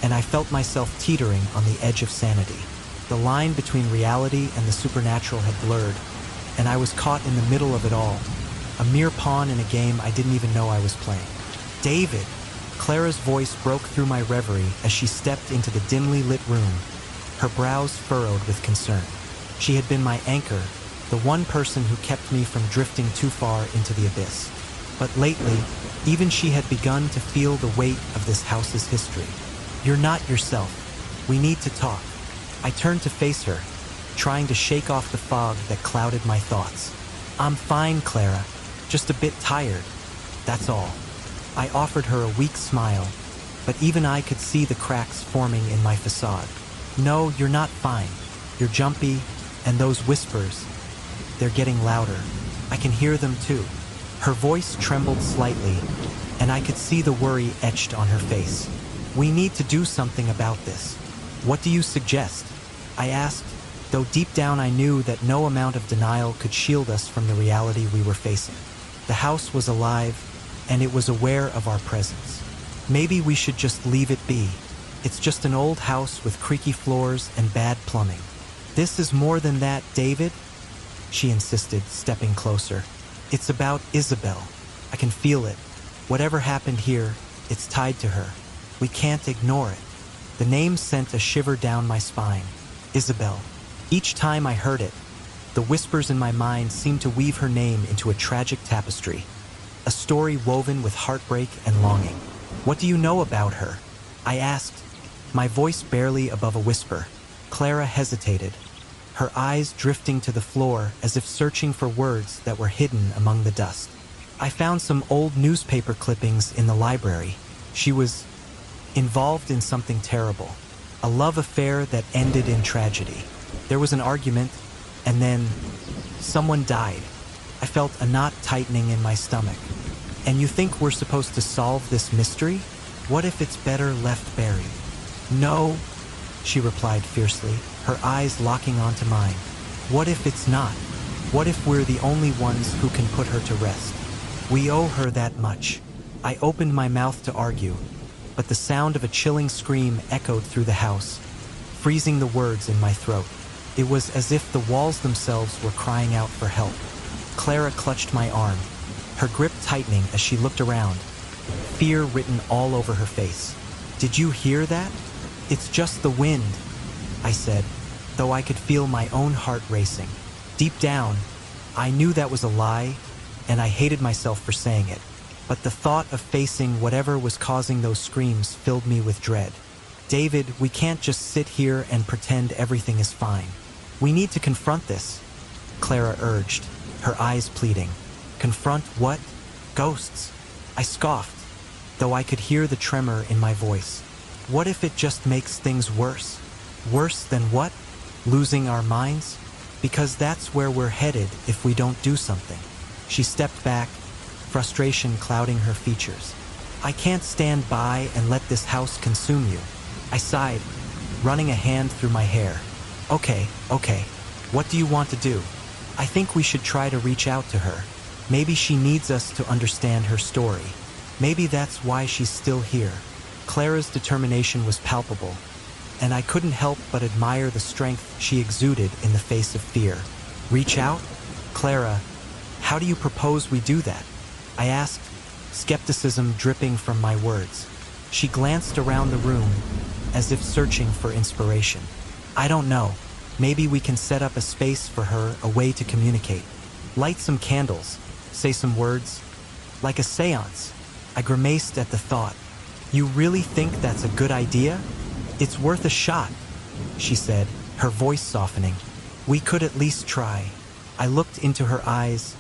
and I felt myself teetering on the edge of sanity. The line between reality and the supernatural had blurred, and I was caught in the middle of it all, a mere pawn in a game I didn't even know I was playing. "David!" Clara's voice broke through my reverie as she stepped into the dimly lit room, her brows furrowed with concern. She had been my anchor, the one person who kept me from drifting too far into the abyss. But lately, even she had begun to feel the weight of this house's history. "You're not yourself. We need to talk." I turned to face her, trying to shake off the fog that clouded my thoughts. "I'm fine, Clara. Just a bit tired. That's all." I offered her a weak smile, but even I could see the cracks forming in my facade. "No, you're not fine. You're jumpy, and those whispers, they're getting louder. I can hear them too." Her voice trembled slightly, and I could see the worry etched on her face. "We need to do something about this. What do you suggest?" I asked, though deep down I knew that no amount of denial could shield us from the reality we were facing. The house was alive, and it was aware of our presence. Maybe we should just leave it be. It's just an old house with creaky floors and bad plumbing. "This is more than that, David," she insisted, stepping closer. "It's about Isabel. I can feel it. Whatever happened here, it's tied to her. We can't ignore it." The name sent a shiver down my spine. Isabel. Each time I heard it, the whispers in my mind seemed to weave her name into a tragic tapestry, a story woven with heartbreak and longing. "What do you know about her?" I asked, my voice barely above a whisper. Clara hesitated, her eyes drifting to the floor as if searching for words that were hidden among the dust. "I found some old newspaper clippings in the library. She was involved in something terrible, a love affair that ended in tragedy. There was an argument, and then someone died." I felt a knot tightening in my stomach. "And you think we're supposed to solve this mystery? What if it's better left buried?" "No," she replied fiercely, her eyes locking onto mine. "What if it's not? What if we're the only ones who can put her to rest? We owe her that much." I opened my mouth to argue, but the sound of a chilling scream echoed through the house, freezing the words in my throat. It was as if the walls themselves were crying out for help. Clara clutched my arm, her grip tightening as she looked around, fear written all over her face. "Did you hear that? It's just the wind," I said, though I could feel my own heart racing. Deep down, I knew that was a lie, and I hated myself for saying it. But the thought of facing whatever was causing those screams filled me with dread. David, we can't just sit here and pretend everything is fine. We need to confront this, Clara urged, her eyes pleading. Confront what? Ghosts. I scoffed, though I could hear the tremor in my voice. What if it just makes things worse? Worse than what? Losing our minds? Because that's where we're headed if we don't do something. She stepped back, frustration clouding her features. I can't stand by and let this house consume you. I sighed, running a hand through my hair. Okay. What do you want to do? I think we should try to reach out to her. Maybe she needs us to understand her story. Maybe that's why she's still here. Clara's determination was palpable, and I couldn't help but admire the strength she exuded in the face of fear. Reach out? Clara, how do you propose we do that? I asked, skepticism dripping from my words. She glanced around the room, as if searching for inspiration. I don't know. Maybe we can set up a space for her, a way to communicate. Light some candles, say some words. Like a seance. I grimaced at the thought. You really think that's a good idea? It's worth a shot, she said, her voice softening. We could at least try. I looked into her eyes,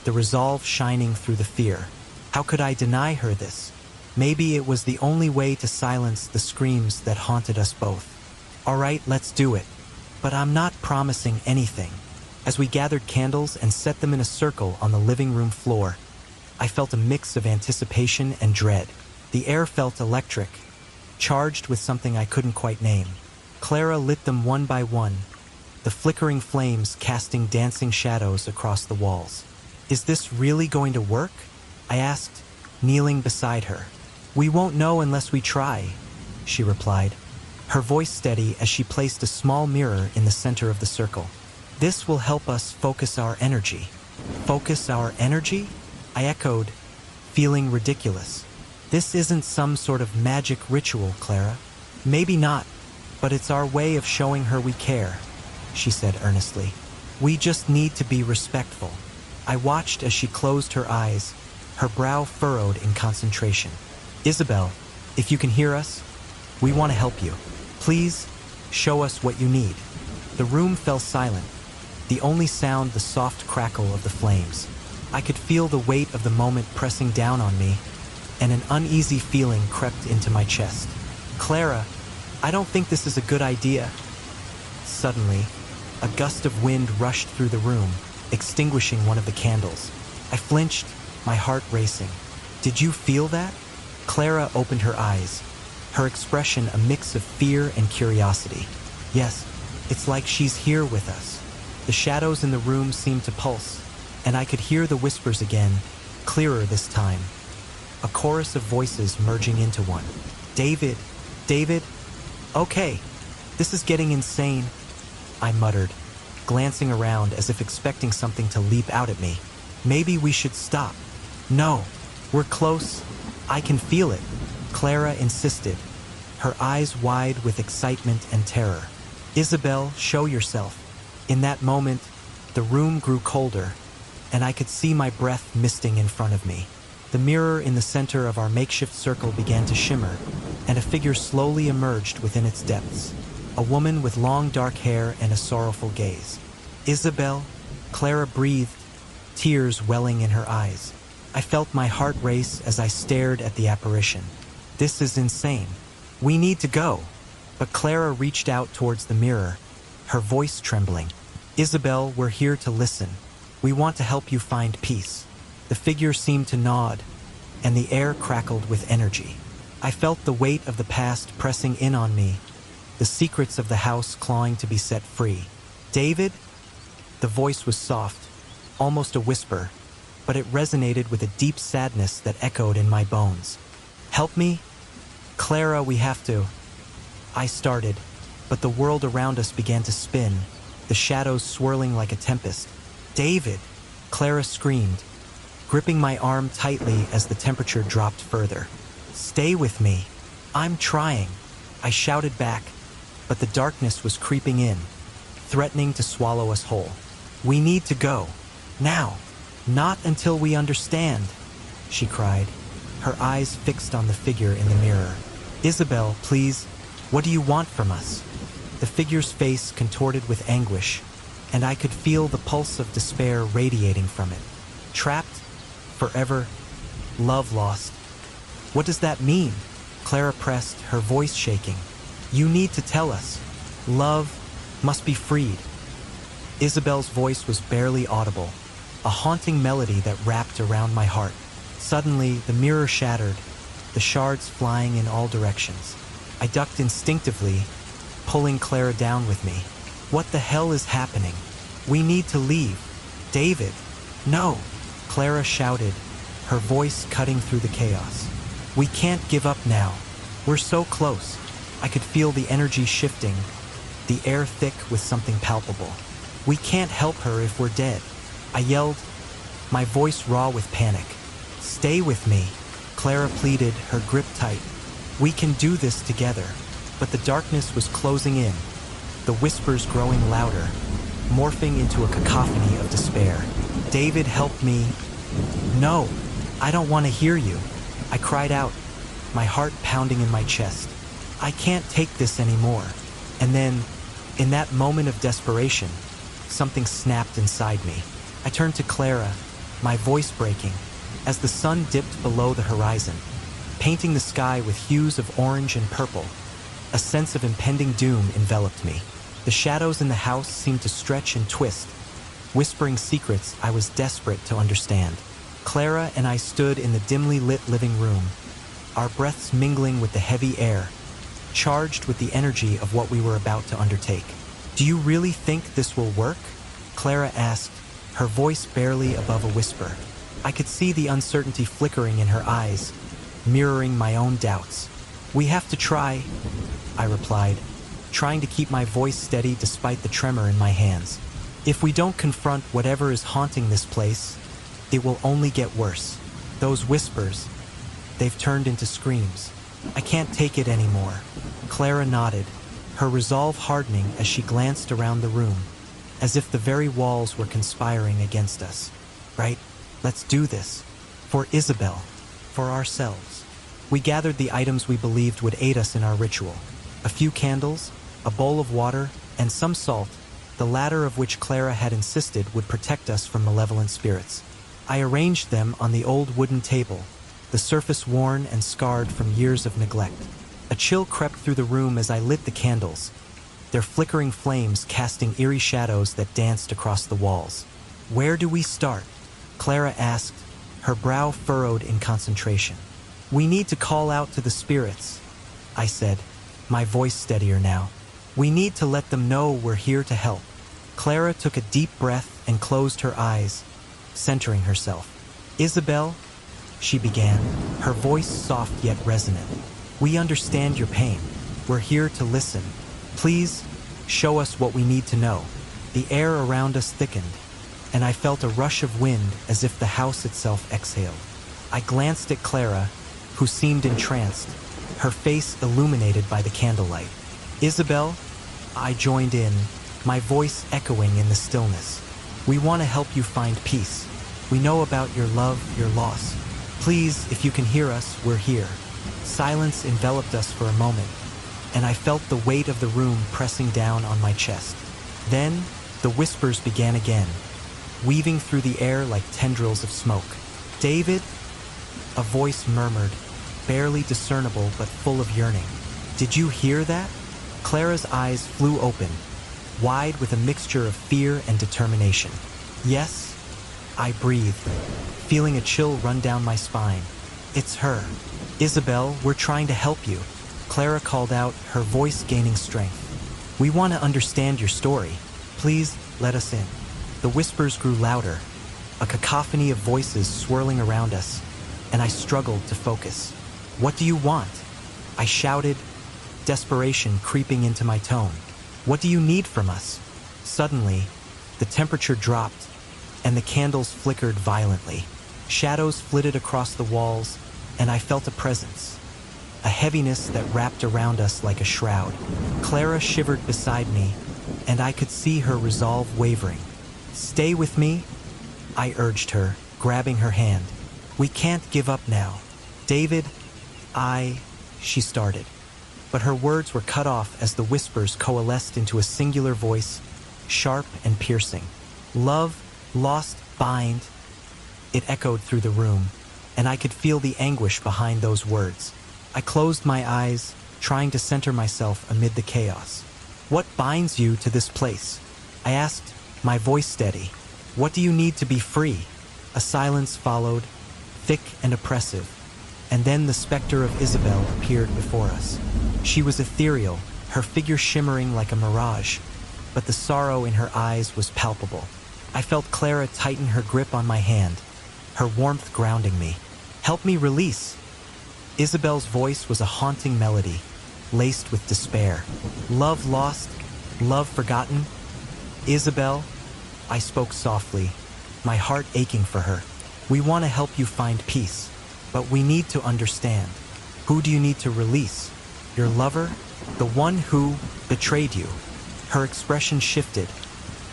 the resolve shining through the fear. How could I deny her this? Maybe it was the only way to silence the screams that haunted us both. All right, let's do it. But I'm not promising anything. As we gathered candles and set them in a circle on the living room floor, I felt a mix of anticipation and dread. The air felt electric, charged with something I couldn't quite name. Clara lit them one by one, the flickering flames casting dancing shadows across the walls. Is this really going to work? I asked, kneeling beside her. We won't know unless we try, she replied, her voice steady as she placed a small mirror in the center of the circle. This will help us focus our energy. Focus our energy? I echoed, feeling ridiculous. This isn't some sort of magic ritual, Clara. Maybe not, but it's our way of showing her we care, she said earnestly. We just need to be respectful. I watched as she closed her eyes, her brow furrowed in concentration. Isabel, if you can hear us, we want to help you. Please, show us what you need. The room fell silent, the only sound the soft crackle of the flames. I could feel the weight of the moment pressing down on me, and an uneasy feeling crept into my chest. Clara, I don't think this is a good idea. Suddenly, a gust of wind rushed through the room, extinguishing one of the candles. I flinched, my heart racing. Did you feel that? Clara opened her eyes, her expression a mix of fear and curiosity. Yes, it's like she's here with us. The shadows in the room seemed to pulse, and I could hear the whispers again, clearer this time. A chorus of voices merging into one. David, okay, this is getting insane, I muttered, glancing around as if expecting something to leap out at me. Maybe we should stop. No, we're close. I can feel it, Clara insisted, her eyes wide with excitement and terror. Isabel, show yourself. In that moment, the room grew colder, and I could see my breath misting in front of me. The mirror in the center of our makeshift circle began to shimmer, and a figure slowly emerged within its depths. A woman with long dark hair and a sorrowful gaze. Isabel, Clara breathed, tears welling in her eyes. I felt my heart race as I stared at the apparition. This is insane. We need to go. But Clara reached out towards the mirror, her voice trembling. Isabel, we're here to listen. We want to help you find peace. The figure seemed to nod, and the air crackled with energy. I felt the weight of the past pressing in on me, the secrets of the house clawing to be set free. David? The voice was soft, almost a whisper, but it resonated with a deep sadness that echoed in my bones. Help me? Clara, we have to. I started, but the world around us began to spin, the shadows swirling like a tempest. David! Clara screamed, gripping my arm tightly as the temperature dropped further. Stay with me. I'm trying, I shouted back, but the darkness was creeping in, threatening to swallow us whole. We need to go. Now. Not until we understand, she cried, her eyes fixed on the figure in the mirror. Isabel, please, what do you want from us? The figure's face contorted with anguish, and I could feel the pulse of despair radiating from it. Trapped? Forever? Love lost? What does that mean? Clara pressed, her voice shaking. You need to tell us. Love must be freed. Isabel's voice was barely audible, a haunting melody that wrapped around my heart. Suddenly, the mirror shattered, the shards flying in all directions. I ducked instinctively, pulling Clara down with me. What the hell is happening? We need to leave. David! No! Clara shouted, her voice cutting through the chaos. We can't give up now. We're so close. I could feel the energy shifting, the air thick with something palpable. We can't help her if we're dead. I yelled, my voice raw with panic. Stay with me, Clara pleaded, her grip tight. We can do this together. But the darkness was closing in, the whispers growing louder, morphing into a cacophony of despair. David, help me. No, I don't want to hear you. I cried out, my heart pounding in my chest. I can't take this anymore. And then, in that moment of desperation, something snapped inside me. I turned to Clara, my voice breaking, as the sun dipped below the horizon, painting the sky with hues of orange and purple. A sense of impending doom enveloped me. The shadows in the house seemed to stretch and twist, whispering secrets I was desperate to understand. Clara and I stood in the dimly lit living room, our breaths mingling with the heavy air, charged with the energy of what we were about to undertake. Do you really think this will work? Clara asked, her voice barely above a whisper. I could see the uncertainty flickering in her eyes, mirroring my own doubts. We have to try, I replied, trying to keep my voice steady despite the tremor in my hands. If we don't confront whatever is haunting this place, it will only get worse. Those whispers, they've turned into screams. I can't take it anymore. Clara nodded, her resolve hardening as she glanced around the room, as if the very walls were conspiring against us. Right? Let's do this. For Isabel. For ourselves. We gathered the items we believed would aid us in our ritual. A few candles, a bowl of water, and some salt, the latter of which Clara had insisted would protect us from malevolent spirits. I arranged them on the old wooden table, the surface worn and scarred from years of neglect. A chill crept through the room as I lit the candles, their flickering flames casting eerie shadows that danced across the walls. Where do we start? Clara asked, her brow furrowed in concentration. We need to call out to the spirits, I said, my voice steadier now. We need to let them know we're here to help. Clara took a deep breath and closed her eyes, centering herself. Isabel, she began, her voice soft yet resonant. We understand your pain. We're here to listen. Please, show us what we need to know. The air around us thickened, and I felt a rush of wind as if the house itself exhaled. I glanced at Clara, who seemed entranced, her face illuminated by the candlelight. Isabel, I joined in, my voice echoing in the stillness. We want to help you find peace. We know about your love, your loss. Please, if you can hear us, we're here. Silence enveloped us for a moment, and I felt the weight of the room pressing down on my chest. Then, the whispers began again, weaving through the air like tendrils of smoke. David? A voice murmured, barely discernible but full of yearning. Did you hear that? Clara's eyes flew open, wide with a mixture of fear and determination. Yes, I breathed, feeling a chill run down my spine. It's her. Isabel, we're trying to help you, Clara called out, her voice gaining strength. We want to understand your story. Please, let us in. The whispers grew louder, a cacophony of voices swirling around us, and I struggled to focus. What do you want? I shouted, desperation creeping into my tone. What do you need from us? Suddenly, the temperature dropped, and the candles flickered violently. Shadows flitted across the walls, and I felt a presence, a heaviness that wrapped around us like a shroud. Clara shivered beside me, and I could see her resolve wavering. Stay with me, I urged her, grabbing her hand. We can't give up now. David, she started. But her words were cut off as the whispers coalesced into a singular voice, sharp and piercing. Love, lost, bind. It echoed through the room, and I could feel the anguish behind those words. I closed my eyes, trying to center myself amid the chaos. What binds you to this place? I asked, my voice steady. What do you need to be free? A silence followed, thick and oppressive, and then the specter of Isabel appeared before us. She was ethereal, her figure shimmering like a mirage, but the sorrow in her eyes was palpable. I felt Clara tighten her grip on my hand, her warmth grounding me. Help me release. Isabel's voice was a haunting melody, laced with despair. Love lost, love forgotten. Isabel, I spoke softly, my heart aching for her. We want to help you find peace, but we need to understand. Who do you need to release? Your lover? The one who betrayed you? Her expression shifted,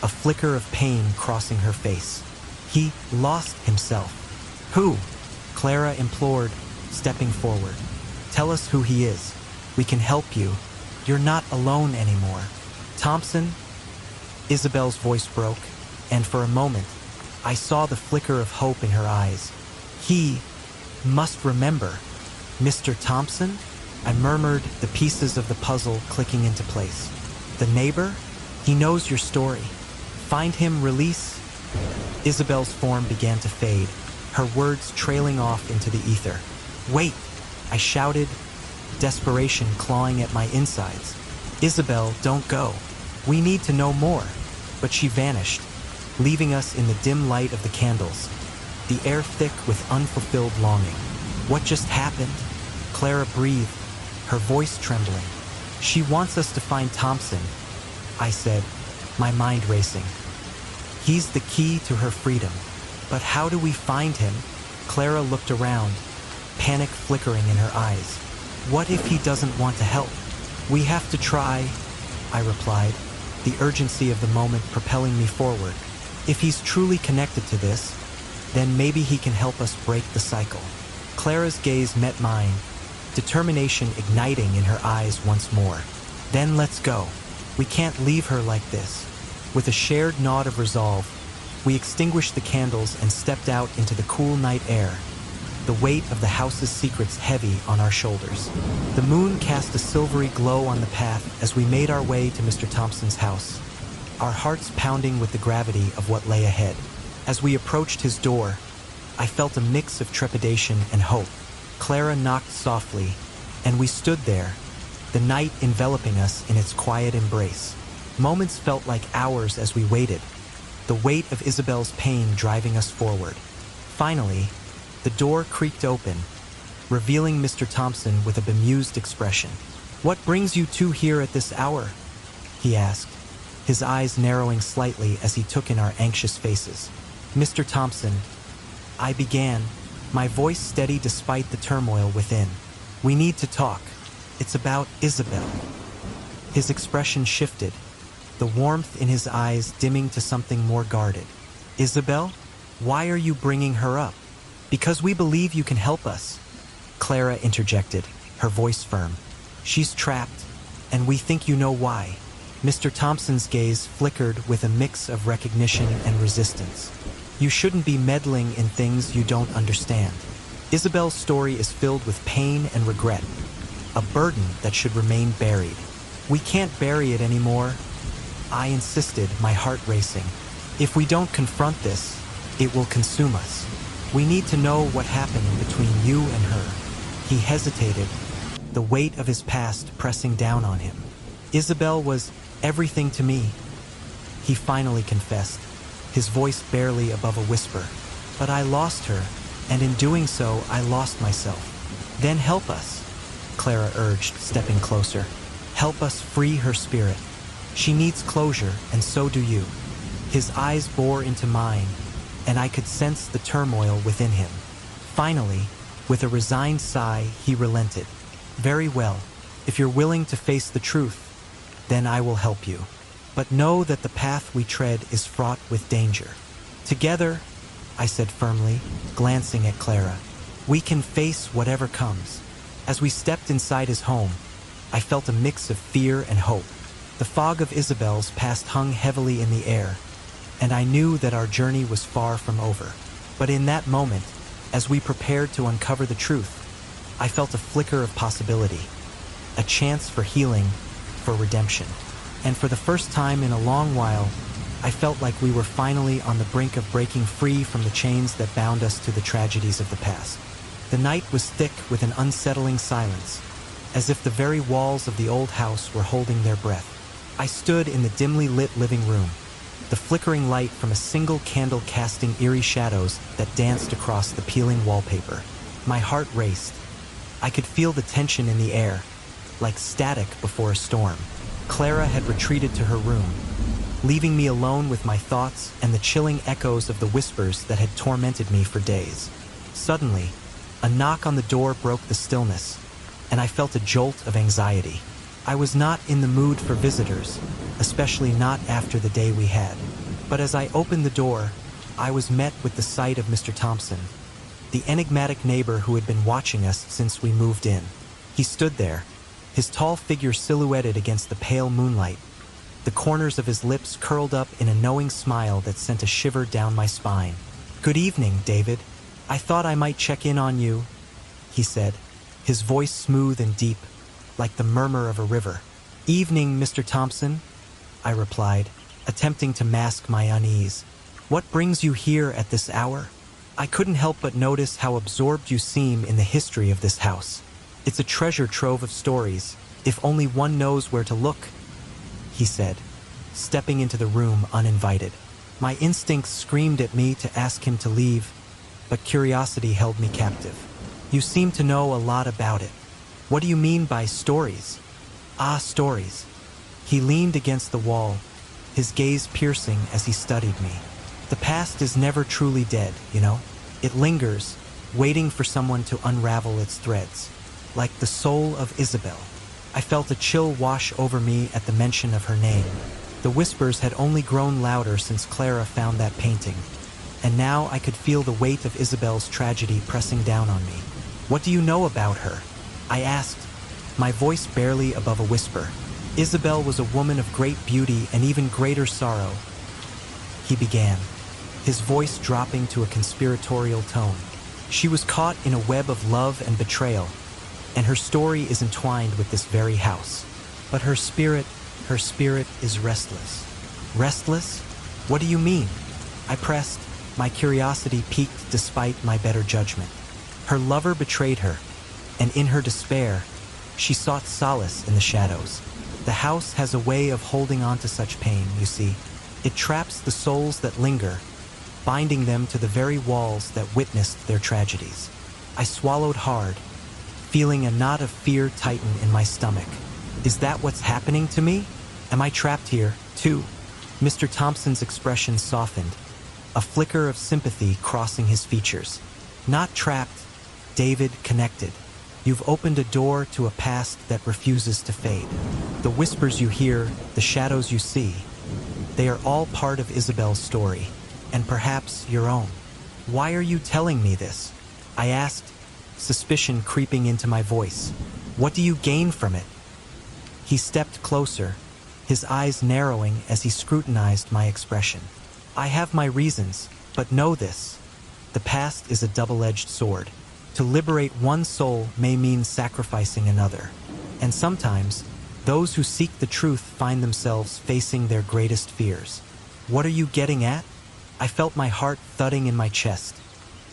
a flicker of pain crossing her face. He lost himself. Who? Clara implored, stepping forward. Tell us who he is. We can help you. You're not alone anymore. Thompson? Isabel's voice broke, and for a moment, I saw the flicker of hope in her eyes. He must remember. Mr. Thompson? I murmured, the pieces of the puzzle clicking into place. The neighbor? He knows your story. Find him, release. Isabel's form began to fade, her words trailing off into the ether. Wait, I shouted, desperation clawing at my insides. Isabel, don't go. We need to know more. But she vanished, leaving us in the dim light of the candles, the air thick with unfulfilled longing. What just happened? Clara breathed, her voice trembling. She wants us to find Thompson, I said, my mind racing. He's the key to her freedom. But how do we find him? Clara looked around, panic flickering in her eyes. What if he doesn't want to help? We have to try, I replied, the urgency of the moment propelling me forward. If he's truly connected to this, then maybe he can help us break the cycle. Clara's gaze met mine, determination igniting in her eyes once more. Then let's go. We can't leave her like this. With a shared nod of resolve, we extinguished the candles and stepped out into the cool night air, the weight of the house's secrets heavy on our shoulders. The moon cast a silvery glow on the path as we made our way to Mr. Thompson's house, our hearts pounding with the gravity of what lay ahead. As we approached his door, I felt a mix of trepidation and hope. Clara knocked softly, and we stood there, the night enveloping us in its quiet embrace. Moments felt like hours as we waited, the weight of Isabel's pain driving us forward. Finally, the door creaked open, revealing Mr. Thompson with a bemused expression. What brings you two here at this hour? He asked, his eyes narrowing slightly as he took in our anxious faces. Mr. Thompson, I began, my voice steady despite the turmoil within. We need to talk. It's about Isabel. His expression shifted, the warmth in his eyes dimming to something more guarded. Isabel? Why are you bringing her up? Because we believe you can help us. Clara interjected, her voice firm. She's trapped, and we think you know why. Mr. Thompson's gaze flickered with a mix of recognition and resistance. You shouldn't be meddling in things you don't understand. Isabel's story is filled with pain and regret, a burden that should remain buried. We can't bury it anymore. I insisted, my heart racing. If we don't confront this, it will consume us. We need to know what happened between you and her. He hesitated, the weight of his past pressing down on him. Isabel was everything to me, he finally confessed, his voice barely above a whisper. But I lost her, and in doing so, I lost myself. Then help us, Clara urged, stepping closer. Help us free her spirit. She needs closure, and so do you. His eyes bore into mine, and I could sense the turmoil within him. Finally, with a resigned sigh, he relented. Very well. If you're willing to face the truth, then I will help you. but know that the path we tread is fraught with danger. Together, I said firmly, glancing at Clara, we can face whatever comes. As we stepped inside his home, I felt a mix of fear and hope. The fog of Isabel's past hung heavily in the air, and I knew that our journey was far from over. But in that moment, as we prepared to uncover the truth, I felt a flicker of possibility, a chance for healing, for redemption. And for the first time in a long while, I felt like we were finally on the brink of breaking free from the chains that bound us to the tragedies of the past. The night was thick with an unsettling silence, as if the very walls of the old house were holding their breath. I stood in the dimly lit living room, the flickering light from a single candle casting eerie shadows that danced across the peeling wallpaper. My heart raced. I could feel the tension in the air, like static before a storm. Clara had retreated to her room, leaving me alone with my thoughts and the chilling echoes of the whispers that had tormented me for days. Suddenly, a knock on the door broke the stillness, and I felt a jolt of anxiety. I was not in the mood for visitors, especially not after the day we had. But as I opened the door, I was met with the sight of Mr. Thompson, the enigmatic neighbor who had been watching us since we moved in. He stood there, his tall figure silhouetted against the pale moonlight, the corners of his lips curled up in a knowing smile that sent a shiver down my spine. "Good evening, David. I thought I might check in on you," he said, his voice smooth and deep, like the murmur of a river. "Evening, Mr. Thompson," I replied, attempting to mask my unease. "What brings you here at this hour? I couldn't help but notice how absorbed you seem in the history of this house. It's a treasure trove of stories, if only one knows where to look," he said, stepping into the room uninvited. My instincts screamed at me to ask him to leave, but curiosity held me captive. "You seem to know a lot about it. What do you mean by stories?" "Ah, stories." He leaned against the wall, his gaze piercing as he studied me. "The past is never truly dead, you know? It lingers, waiting for someone to unravel its threads. Like the soul of Isabel." I felt a chill wash over me at the mention of her name. The whispers had only grown louder since Clara found that painting, and now I could feel the weight of Isabel's tragedy pressing down on me. "What do you know about her?" I asked, my voice barely above a whisper. "Isabel was a woman of great beauty and even greater sorrow," he began, his voice dropping to a conspiratorial tone. "She was caught in a web of love and betrayal, and her story is entwined with this very house. But her spirit is restless." "Restless? What do you mean?" I pressed, my curiosity piqued despite my better judgment. "Her lover betrayed her, and in her despair, she sought solace in the shadows. The house has a way of holding on to such pain, you see. It traps the souls that linger, binding them to the very walls that witnessed their tragedies." I swallowed hard, feeling a knot of fear tighten in my stomach. "Is that what's happening to me? Am I trapped here, too?" Mr. Thompson's expression softened, a flicker of sympathy crossing his features. "Not trapped, David, connected. You've opened a door to a past that refuses to fade. The whispers you hear, the shadows you see, they are all part of Isabel's story, and perhaps your own." "Why are you telling me this?" I asked, suspicion creeping into my voice. "What do you gain from it?" He stepped closer, his eyes narrowing as he scrutinized my expression. "I have my reasons, but know this. The past is a double-edged sword. To liberate one soul may mean sacrificing another. And sometimes, those who seek the truth find themselves facing their greatest fears." "What are you getting at?" I felt my heart thudding in my chest,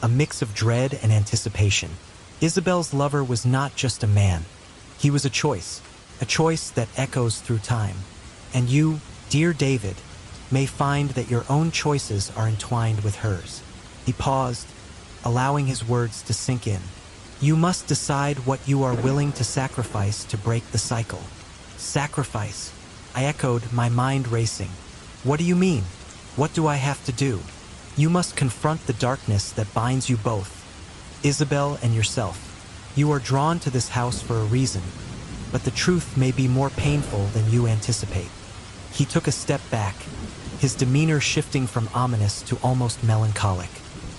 a mix of dread and anticipation. Isabel's lover was not just a man. He was a choice that echoes through time. And you, dear David, may find that your own choices are entwined with hers. He paused, allowing his words to sink in. "You must decide what you are willing to sacrifice to break the cycle." "Sacrifice?" I echoed, my mind racing. "What do you mean? What do I have to do?" "You must confront the darkness that binds you both, Isabel and yourself. You are drawn to this house for a reason, but the truth may be more painful than you anticipate." He took a step back, his demeanor shifting from ominous to almost melancholic.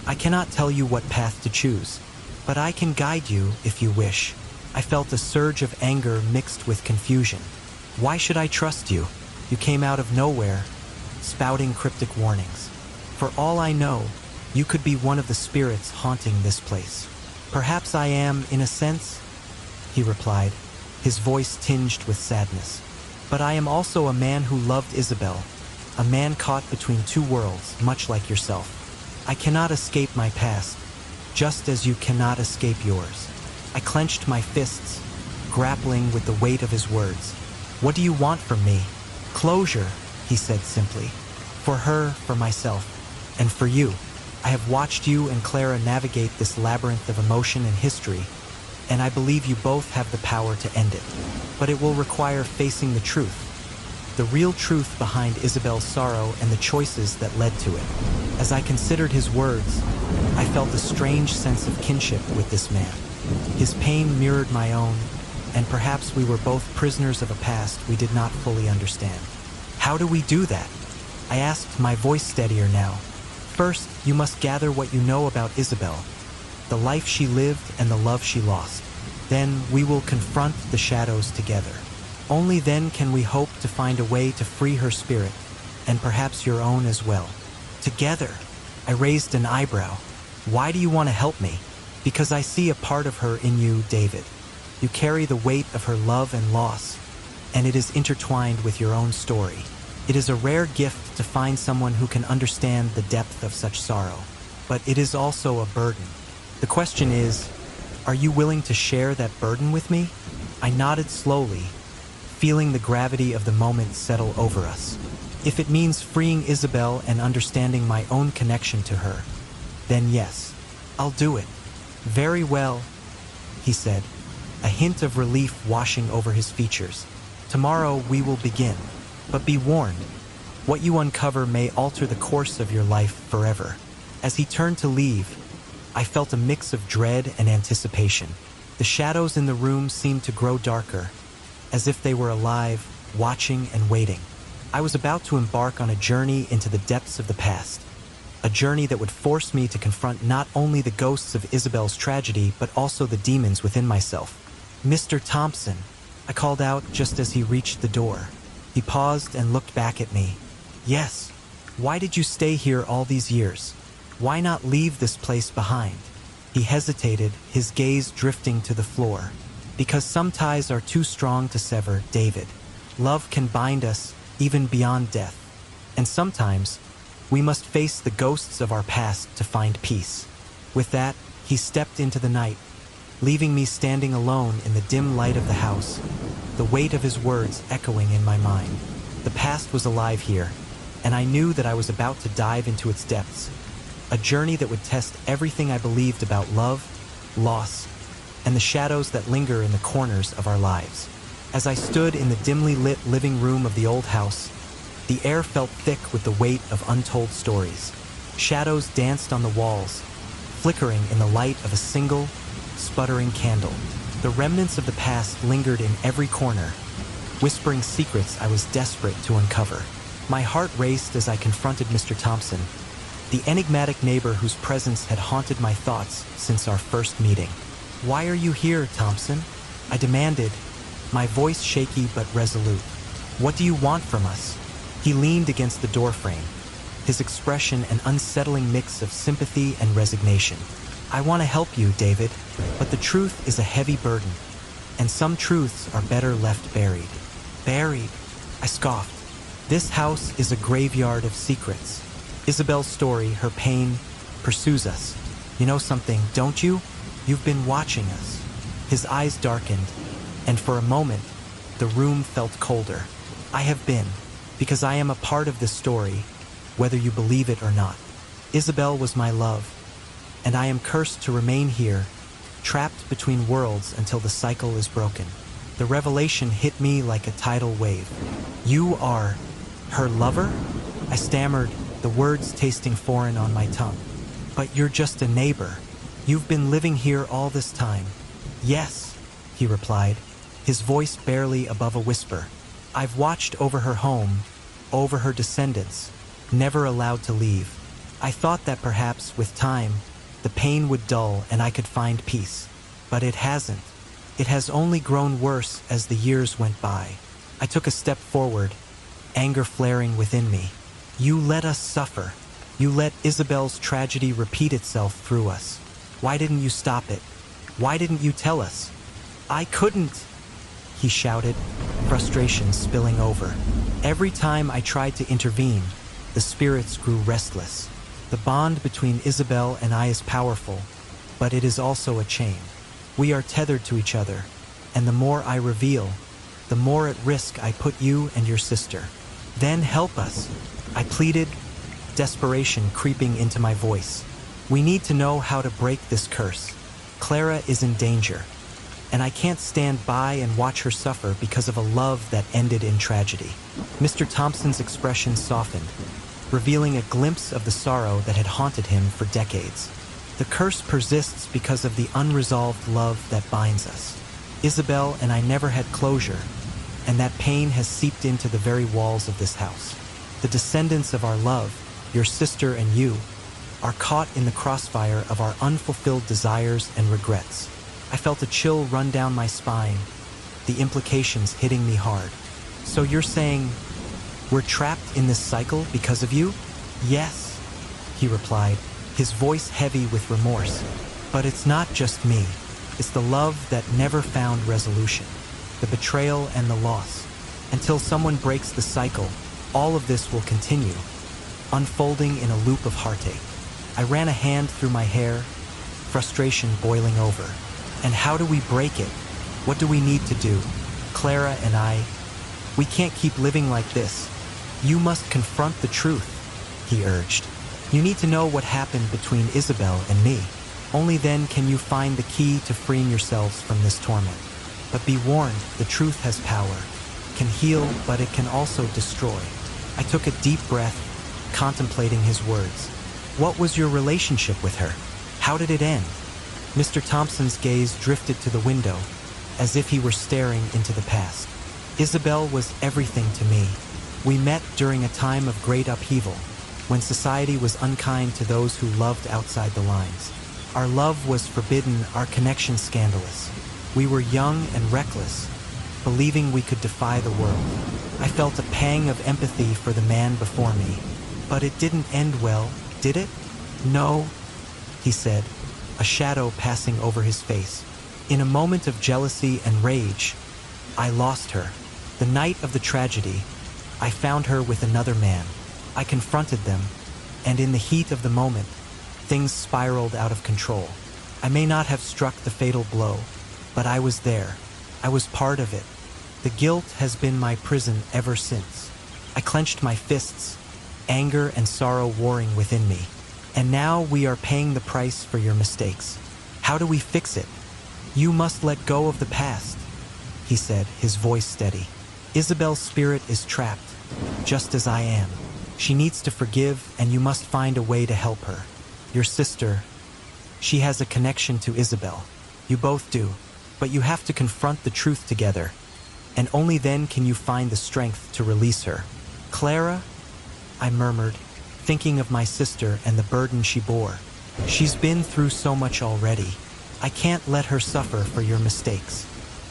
I cannot tell you what path to choose, but I can guide you if you wish. I felt a surge of anger mixed with confusion. Why should I trust you? You came out of nowhere, spouting cryptic warnings. For all I know, you could be one of the spirits haunting this place. Perhaps I am, in a sense, he replied, his voice tinged with sadness. But I am also a man who loved Isabel, a man caught between two worlds, much like yourself. I cannot escape my past, just as you cannot escape yours. I clenched my fists, grappling with the weight of his words. What do you want from me? Closure, he said simply. For her, for myself, and for you. I have watched you and Clara navigate this labyrinth of emotion and history, and I believe you both have the power to end it. But it will require facing the truth. The real truth behind Isabel's sorrow and the choices that led to it. As I considered his words, I felt a strange sense of kinship with this man. His pain mirrored my own, and perhaps we were both prisoners of a past we did not fully understand. How do we do that? I asked, my voice steadier now. First, you must gather what you know about Isabel, the life she lived and the love she lost. Then we will confront the shadows together. Only then can we hope to find a way to free her spirit, and perhaps your own as well. Together. I raised an eyebrow. Why do you want to help me? Because I see a part of her in you, David. You carry the weight of her love and loss, and it is intertwined with your own story. It is a rare gift to find someone who can understand the depth of such sorrow, but it is also a burden. The question is, are you willing to share that burden with me? I nodded slowly, feeling the gravity of the moment settle over us. If it means freeing Isabel and understanding my own connection to her, then yes, I'll do it. Very well, he said, a hint of relief washing over his features. Tomorrow we will begin, but be warned, what you uncover may alter the course of your life forever. As he turned to leave, I felt a mix of dread and anticipation. The shadows in the room seemed to grow darker, as if they were alive, watching and waiting. I was about to embark on a journey into the depths of the past, a journey that would force me to confront not only the ghosts of Isabel's tragedy, but also the demons within myself. Mr. Thompson, I called out just as he reached the door. He paused and looked back at me. Yes, why did you stay here all these years? Why not leave this place behind? He hesitated, his gaze drifting to the floor. Because some ties are too strong to sever, David. Love can bind us, even beyond death. And sometimes, we must face the ghosts of our past to find peace. With that, he stepped into the night, leaving me standing alone in the dim light of the house, the weight of his words echoing in my mind. The past was alive here, and I knew that I was about to dive into its depths, a journey that would test everything I believed about love, loss, and the shadows that linger in the corners of our lives. As I stood in the dimly lit living room of the old house, the air felt thick with the weight of untold stories. Shadows danced on the walls, flickering in the light of a single, sputtering candle. The remnants of the past lingered in every corner, whispering secrets I was desperate to uncover. My heart raced as I confronted Mr. Thompson, the enigmatic neighbor whose presence had haunted my thoughts since our first meeting. Why are you here, Thompson? I demanded, my voice shaky but resolute. What do you want from us? He leaned against the doorframe, his expression an unsettling mix of sympathy and resignation. I want to help you, David, but the truth is a heavy burden, and some truths are better left buried. Buried? I scoffed. This house is a graveyard of secrets. Isabel's story, her pain, pursues us. You know something, don't you? You've been watching us. His eyes darkened, and for a moment, the room felt colder. I have been, because I am a part of this story, whether you believe it or not. Isabel was my love, and I am cursed to remain here, trapped between worlds until the cycle is broken. The revelation hit me like a tidal wave. You are her lover? I stammered, the words tasting foreign on my tongue. But you're just a neighbor. You've been living here all this time. Yes, he replied, his voice barely above a whisper. I've watched over her home, over her descendants, never allowed to leave. I thought that perhaps, with time, the pain would dull and I could find peace. But it hasn't. It has only grown worse as the years went by. I took a step forward, anger flaring within me. You let us suffer. You let Isabel's tragedy repeat itself through us. Why didn't you stop it? Why didn't you tell us? I couldn't, he shouted, frustration spilling over. Every time I tried to intervene, the spirits grew restless. The bond between Isabel and I is powerful, but it is also a chain. We are tethered to each other, and the more I reveal, the more at risk I put you and your sister. Then help us, I pleaded, desperation creeping into my voice. We need to know how to break this curse. Clara is in danger, and I can't stand by and watch her suffer because of a love that ended in tragedy. Mr. Thompson's expression softened, revealing a glimpse of the sorrow that had haunted him for decades. The curse persists because of the unresolved love that binds us. Isabel and I never had closure, and that pain has seeped into the very walls of this house. The descendants of our love, your sister and you, are caught in the crossfire of our unfulfilled desires and regrets. I felt a chill run down my spine, the implications hitting me hard. So you're saying, we're trapped in this cycle because of you? Yes, he replied, his voice heavy with remorse. But it's not just me. It's the love that never found resolution, the betrayal and the loss. Until someone breaks the cycle, all of this will continue, unfolding in a loop of heartache. I ran a hand through my hair, frustration boiling over. And how do we break it? What do we need to do? Clara and I, we can't keep living like this. You must confront the truth, he urged. You need to know what happened between Isabel and me. Only then can you find the key to freeing yourselves from this torment. But be warned, the truth has power. Can heal, but it can also destroy. I took a deep breath, contemplating his words. What was your relationship with her? How did it end? Mr. Thompson's gaze drifted to the window, as if he were staring into the past. Isabel was everything to me. We met during a time of great upheaval, when society was unkind to those who loved outside the lines. Our love was forbidden, our connection scandalous. We were young and reckless, believing we could defy the world. I felt a pang of empathy for the man before me. But it didn't end well, did it? No, he said, a shadow passing over his face. In a moment of jealousy and rage, I lost her. The night of the tragedy, I found her with another man. I confronted them, and in the heat of the moment, things spiraled out of control. I may not have struck the fatal blow, but I was there. I was part of it. The guilt has been my prison ever since. I clenched my fists, anger and sorrow warring within me. And now we are paying the price for your mistakes. How do we fix it? You must let go of the past, he said, his voice steady. Isabel's spirit is trapped, just as I am. She needs to forgive, and you must find a way to help her. Your sister, she has a connection to Isabel. You both do, but you have to confront the truth together, and only then can you find the strength to release her. Clara, I murmured, thinking of my sister and the burden she bore. She's been through so much already. I can't let her suffer for your mistakes.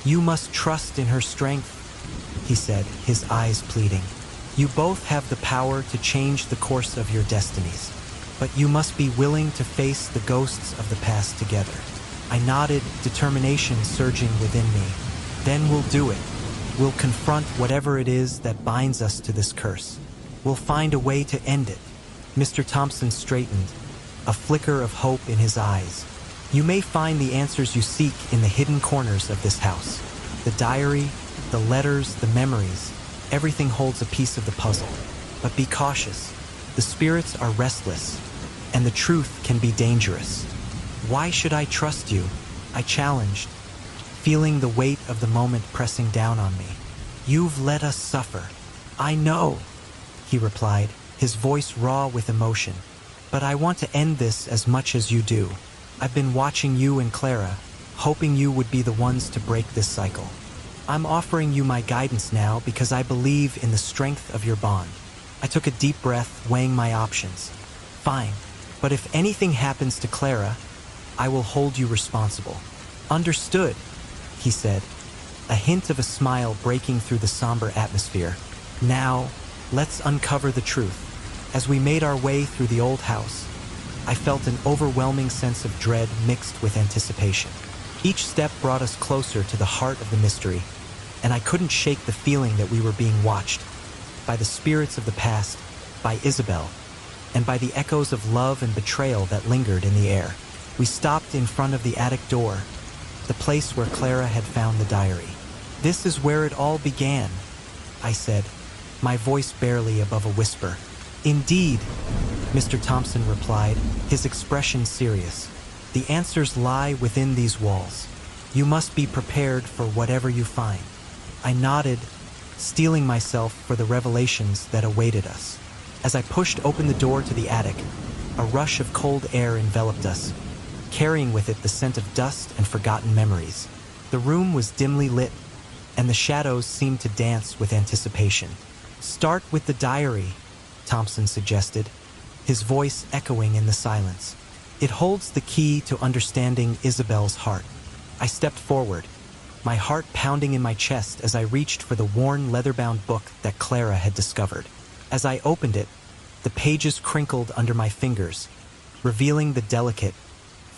You must trust in her strength, he said, his eyes pleading. You both have the power to change the course of your destinies, but you must be willing to face the ghosts of the past together. I nodded, determination surging within me. Then we'll do it. We'll confront whatever it is that binds us to this curse. We'll find a way to end it. Mr. Thompson straightened, a flicker of hope in his eyes. You may find the answers you seek in the hidden corners of this house. The diary, the letters, the memories, everything holds a piece of the puzzle. But be cautious. The spirits are restless, and the truth can be dangerous. Why should I trust you? I challenged, feeling the weight of the moment pressing down on me. You've let us suffer. I know, he replied, his voice raw with emotion. But I want to end this as much as you do. I've been watching you and Clara, hoping you would be the ones to break this cycle. I'm offering you my guidance now because I believe in the strength of your bond. I took a deep breath, weighing my options. Fine, but if anything happens to Clara, I will hold you responsible. Understood, he said, a hint of a smile breaking through the somber atmosphere. Now, let's uncover the truth. As we made our way through the old house, I felt an overwhelming sense of dread mixed with anticipation. Each step brought us closer to the heart of the mystery, and I couldn't shake the feeling that we were being watched by the spirits of the past, by Isabel, and by the echoes of love and betrayal that lingered in the air. We stopped in front of the attic door, the place where Clara had found the diary. "This is where it all began," I said, my voice barely above a whisper. "Indeed," Mr. Thompson replied, his expression serious. "The answers lie within these walls. You must be prepared for whatever you find." I nodded, steeling myself for the revelations that awaited us. As I pushed open the door to the attic, a rush of cold air enveloped us, carrying with it the scent of dust and forgotten memories. The room was dimly lit, and the shadows seemed to dance with anticipation. "Start with the diary," Thompson suggested, his voice echoing in the silence. "It holds the key to understanding Isabel's heart." I stepped forward, my heart pounding in my chest as I reached for the worn leather-bound book that Clara had discovered. As I opened it, the pages crinkled under my fingers, revealing the delicate,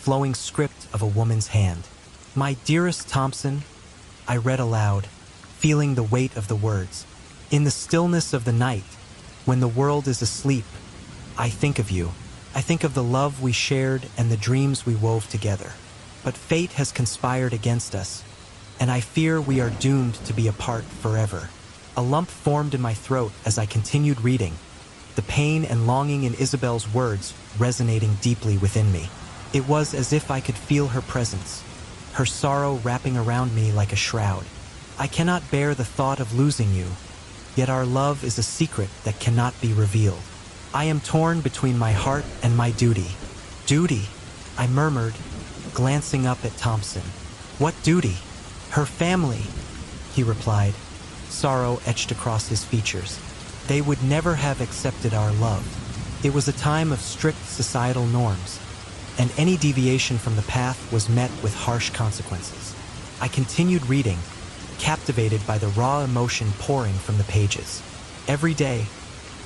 flowing script of a woman's hand. "My dearest Thompson," I read aloud, feeling the weight of the words. "In the stillness of the night, when the world is asleep, I think of you. I think of the love we shared and the dreams we wove together. But fate has conspired against us, and I fear we are doomed to be apart forever." A lump formed in my throat as I continued reading, the pain and longing in Isabel's words resonating deeply within me. It was as if I could feel her presence, her sorrow wrapping around me like a shroud. "I cannot bear the thought of losing you, yet our love is a secret that cannot be revealed. I am torn between my heart and my duty." "Duty?" I murmured, glancing up at Thompson. "What duty?" "Her family," he replied, sorrow etched across his features. "They would never have accepted our love. It was a time of strict societal norms, and any deviation from the path was met with harsh consequences." I continued reading, captivated by the raw emotion pouring from the pages. "Every day,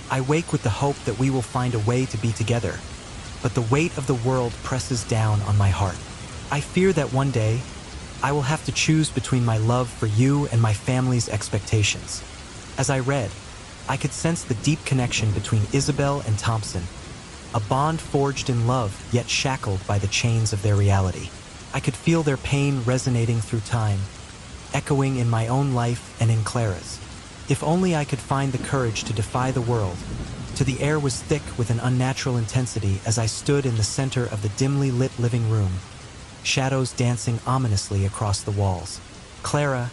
I wake with the hope that we will find a way to be together, but the weight of the world presses down on my heart. I fear that one day, I will have to choose between my love for you and my family's expectations." As I read, I could sense the deep connection between Isabel and Thompson, a bond forged in love yet shackled by the chains of their reality. I could feel their pain resonating through time, echoing in my own life and in Clara's. If only I could find the courage to defy the world. The air was thick with an unnatural intensity as I stood in the center of the dimly lit living room, shadows dancing ominously across the walls. Clara,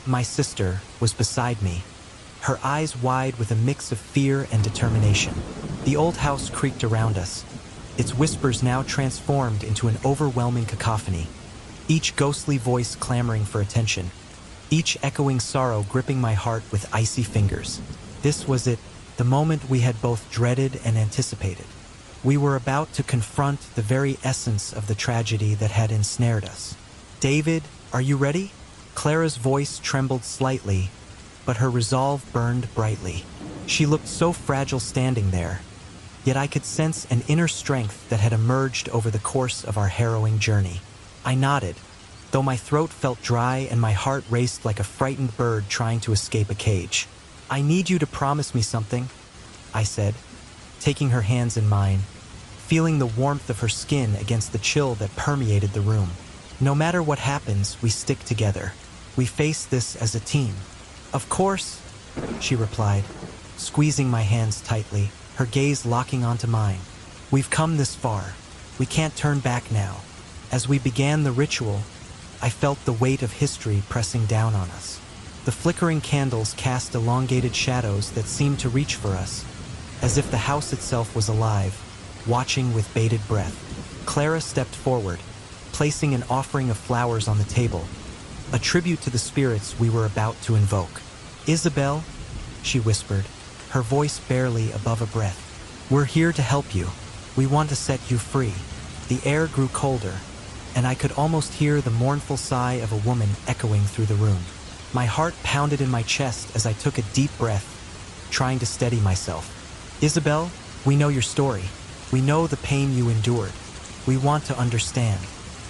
my sister, was beside me, her eyes wide with a mix of fear and determination. The old house creaked around us, its whispers now transformed into an overwhelming cacophony, each ghostly voice clamoring for attention, each echoing sorrow gripping my heart with icy fingers. This was it, the moment we had both dreaded and anticipated. We were about to confront the very essence of the tragedy that had ensnared us. "David, are you ready?" Clara's voice trembled slightly, but her resolve burned brightly. She looked so fragile standing there, yet I could sense an inner strength that had emerged over the course of our harrowing journey. I nodded, though my throat felt dry and my heart raced like a frightened bird trying to escape a cage. "I need you to promise me something," I said, taking her hands in mine, feeling the warmth of her skin against the chill that permeated the room. "No matter what happens, we stick together. We face this as a team." "Of course," she replied, squeezing my hands tightly, her gaze locking onto mine. "We've come this far. We can't turn back now." As we began the ritual, I felt the weight of history pressing down on us. The flickering candles cast elongated shadows that seemed to reach for us, as if the house itself was alive, watching with bated breath. Clara stepped forward, placing an offering of flowers on the table, a tribute to the spirits we were about to invoke. "Isabel," she whispered, her voice barely above a breath. "We're here to help you. We want to set you free." The air grew colder, and I could almost hear the mournful sigh of a woman echoing through the room. My heart pounded in my chest as I took a deep breath, trying to steady myself. "Isabel, we know your story. We know the pain you endured. We want to understand.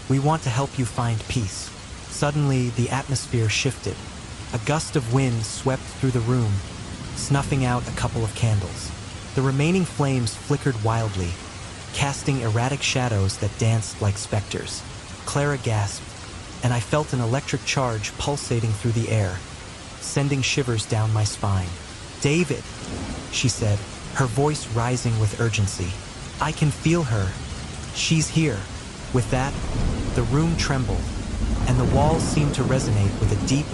We want to help you find peace." Suddenly, the atmosphere shifted. A gust of wind swept through the room, snuffing out a couple of candles. The remaining flames flickered wildly, casting erratic shadows that danced like specters. Clara gasped, and I felt an electric charge pulsating through the air, sending shivers down my spine. "David," she said, her voice rising with urgency. "I can feel her. She's here." With that, the room trembled, and the walls seemed to resonate with a deep,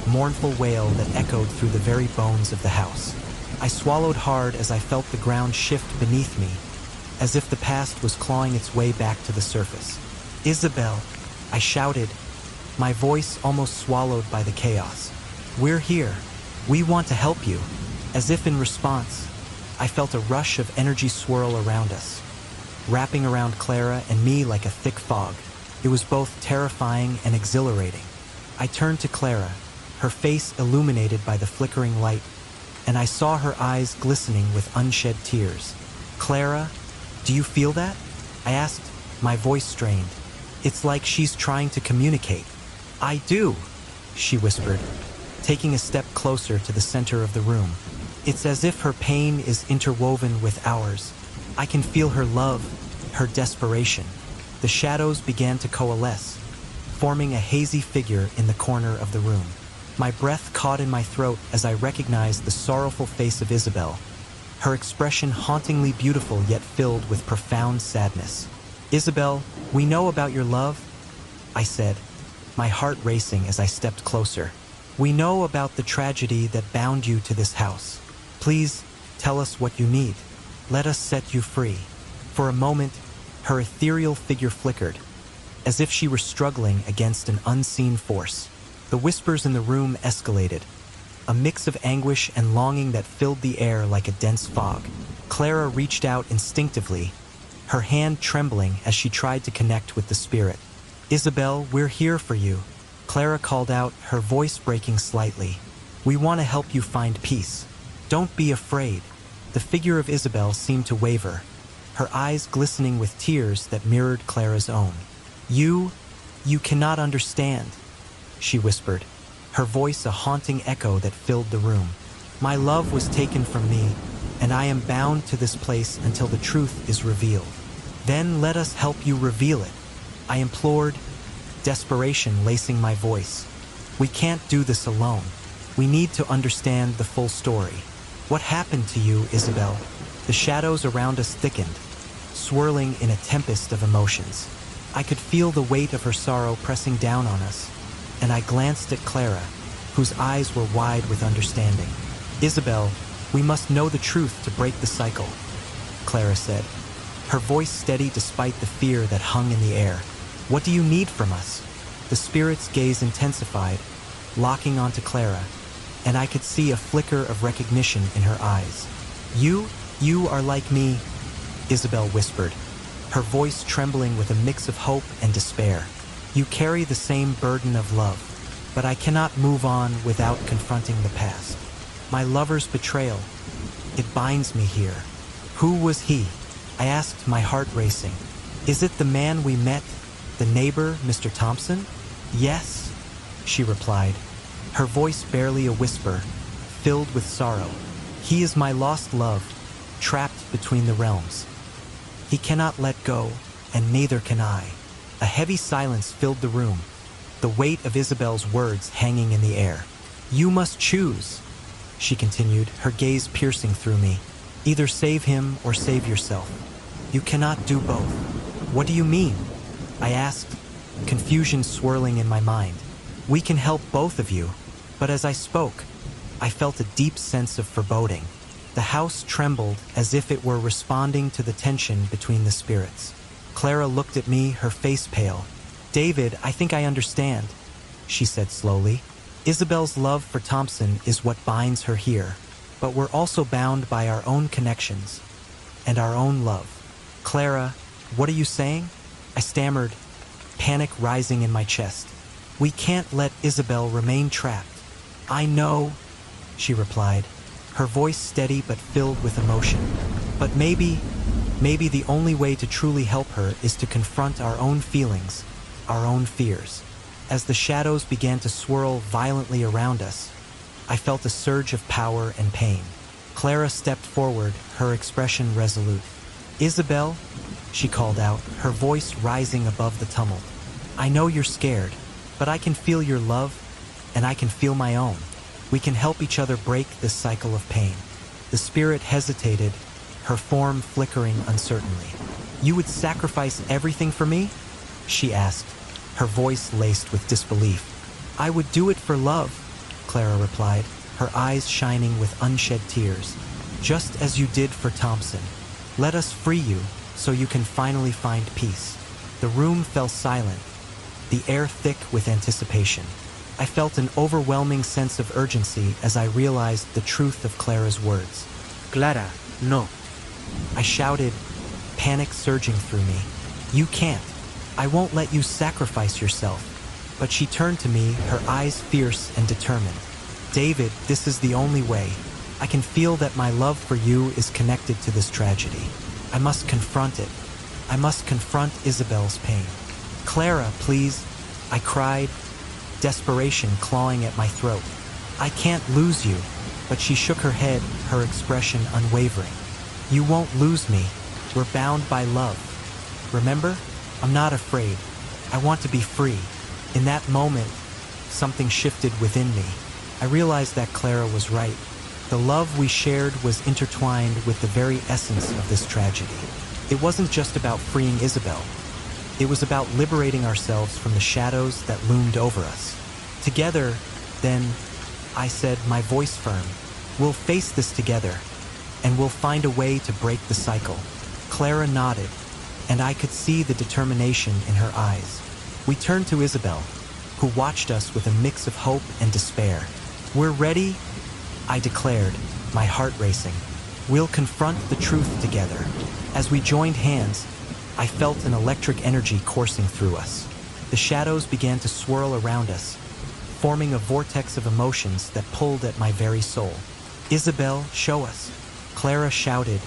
mournful wail that echoed through the very bones of the house. I swallowed hard as I felt the ground shift beneath me, as if the past was clawing its way back to the surface. "Isabel," I shouted, my voice almost swallowed by the chaos. "We're here. We want to help you." As if in response, I felt a rush of energy swirl around us, wrapping around Clara and me like a thick fog. It was both terrifying and exhilarating. I turned to Clara, her face illuminated by the flickering light, and I saw her eyes glistening with unshed tears. "Clara, do you feel that?" I asked, my voice strained. "It's like she's trying to communicate." "I do," she whispered, taking a step closer to the center of the room. "It's as if her pain is interwoven with ours. I can feel her love, her desperation." The shadows began to coalesce, forming a hazy figure in the corner of the room. My breath caught in my throat as I recognized the sorrowful face of Isabel, her expression hauntingly beautiful yet filled with profound sadness. "Isabel, we know about your love," I said, my heart racing as I stepped closer. "We know about the tragedy that bound you to this house. Please, tell us what you need. Let us set you free." For a moment, her ethereal figure flickered, as if she were struggling against an unseen force. The whispers in the room escalated, a mix of anguish and longing that filled the air like a dense fog. Clara reached out instinctively, her hand trembling as she tried to connect with the spirit. "Isabel, we're here for you," Clara called out, her voice breaking slightly. "We want to help you find peace. Don't be afraid." The figure of Isabel seemed to waver, her eyes glistening with tears that mirrored Clara's own. You cannot understand," she whispered, her voice a haunting echo that filled the room. "My love was taken from me, and I am bound to this place until the truth is revealed. Then let us help you reveal it," I implored, desperation lacing my voice. "We can't do this alone. We need to understand the full story. What happened to you, Isabel?" The shadows around us thickened, swirling in a tempest of emotions. I could feel the weight of her sorrow pressing down on us, and I glanced at Clara, whose eyes were wide with understanding. "Isabel, we must know the truth to break the cycle," Clara said, her voice steady despite the fear that hung in the air. "What do you need from us?" The spirit's gaze intensified, locking onto Clara, and I could see a flicker of recognition in her eyes. You are like me," Isabel whispered, her voice trembling with a mix of hope and despair. "You carry the same burden of love, but I cannot move on without confronting the past. My lover's betrayal, it binds me here." "Who was he?" I asked, my heart racing. "Is it the man we met, the neighbor, Mr. Thompson?" "Yes," she replied, her voice barely a whisper, filled with sorrow. "He is my lost love, trapped between the realms. He cannot let go, and neither can I." A heavy silence filled the room, the weight of Isabel's words hanging in the air. "You must choose," she continued, her gaze piercing through me. "Either save him or save yourself. You cannot do both." "What do you mean?" I asked, confusion swirling in my mind. "We can help both of you." But as I spoke, I felt a deep sense of foreboding. The house trembled as if it were responding to the tension between the spirits. Clara looked at me, her face pale. "David, I think I understand," she said slowly. "Isabel's love for Thompson is what binds her here. but we're also bound by our own connections and our own love. Clara, what are you saying? I stammered, panic rising in my chest. We can't let Isabel remain trapped. I know, she replied, her voice steady but filled with emotion. But maybe the only way to truly help her is to confront our own feelings, our own fears. As the shadows began to swirl violently around us, I felt a surge of power and pain. Clara stepped forward, her expression resolute. Isabel, she called out, her voice rising above the tumult. I know you're scared, but I can feel your love, and I can feel my own. We can help each other break this cycle of pain. The spirit hesitated, her form flickering uncertainly. You would sacrifice everything for me? She asked, her voice laced with disbelief. I would do it for love, Clara replied, her eyes shining with unshed tears. Just as you did for Thompson. Let us free you so you can finally find peace. The room fell silent, the air thick with anticipation. I felt an overwhelming sense of urgency as I realized the truth of Clara's words. Clara, no. I shouted, panic surging through me. You can't. I won't let you sacrifice yourself. But she turned to me, her eyes fierce and determined. David, this is the only way. I can feel that my love for you is connected to this tragedy. I must confront it. I must confront Isabel's pain. Clara, please, I cried, desperation clawing at my throat. I can't lose you, but she shook her head, her expression unwavering. You won't lose me. We're bound by love. Remember? I'm not afraid. I want to be free. In that moment, something shifted within me. I realized that Clara was right. The love we shared was intertwined with the very essence of this tragedy. It wasn't just about freeing Isabel. It was about liberating ourselves from the shadows that loomed over us. Together, then, I said, my voice firm, we'll face this together, and we'll find a way to break the cycle. Clara nodded, and I could see the determination in her eyes. We turned to Isabel, who watched us with a mix of hope and despair. We're ready, I declared, my heart racing. We'll confront the truth together. As we joined hands, I felt an electric energy coursing through us. The shadows began to swirl around us, forming a vortex of emotions that pulled at my very soul. Isabel, show us, Clara shouted,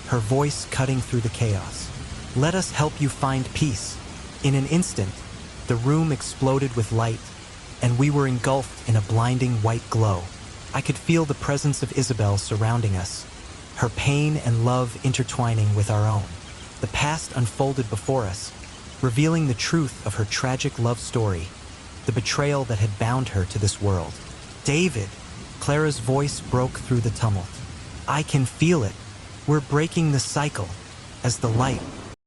her voice cutting through the chaos. Let us help you find peace. In an instant, the room exploded with light, and we were engulfed in a blinding white glow. I could feel the presence of Isabel surrounding us, her pain and love intertwining with our own. The past unfolded before us, revealing the truth of her tragic love story, the betrayal that had bound her to this world. David, Clara's voice broke through the tumult. I can feel it. We're breaking the cycle. As the light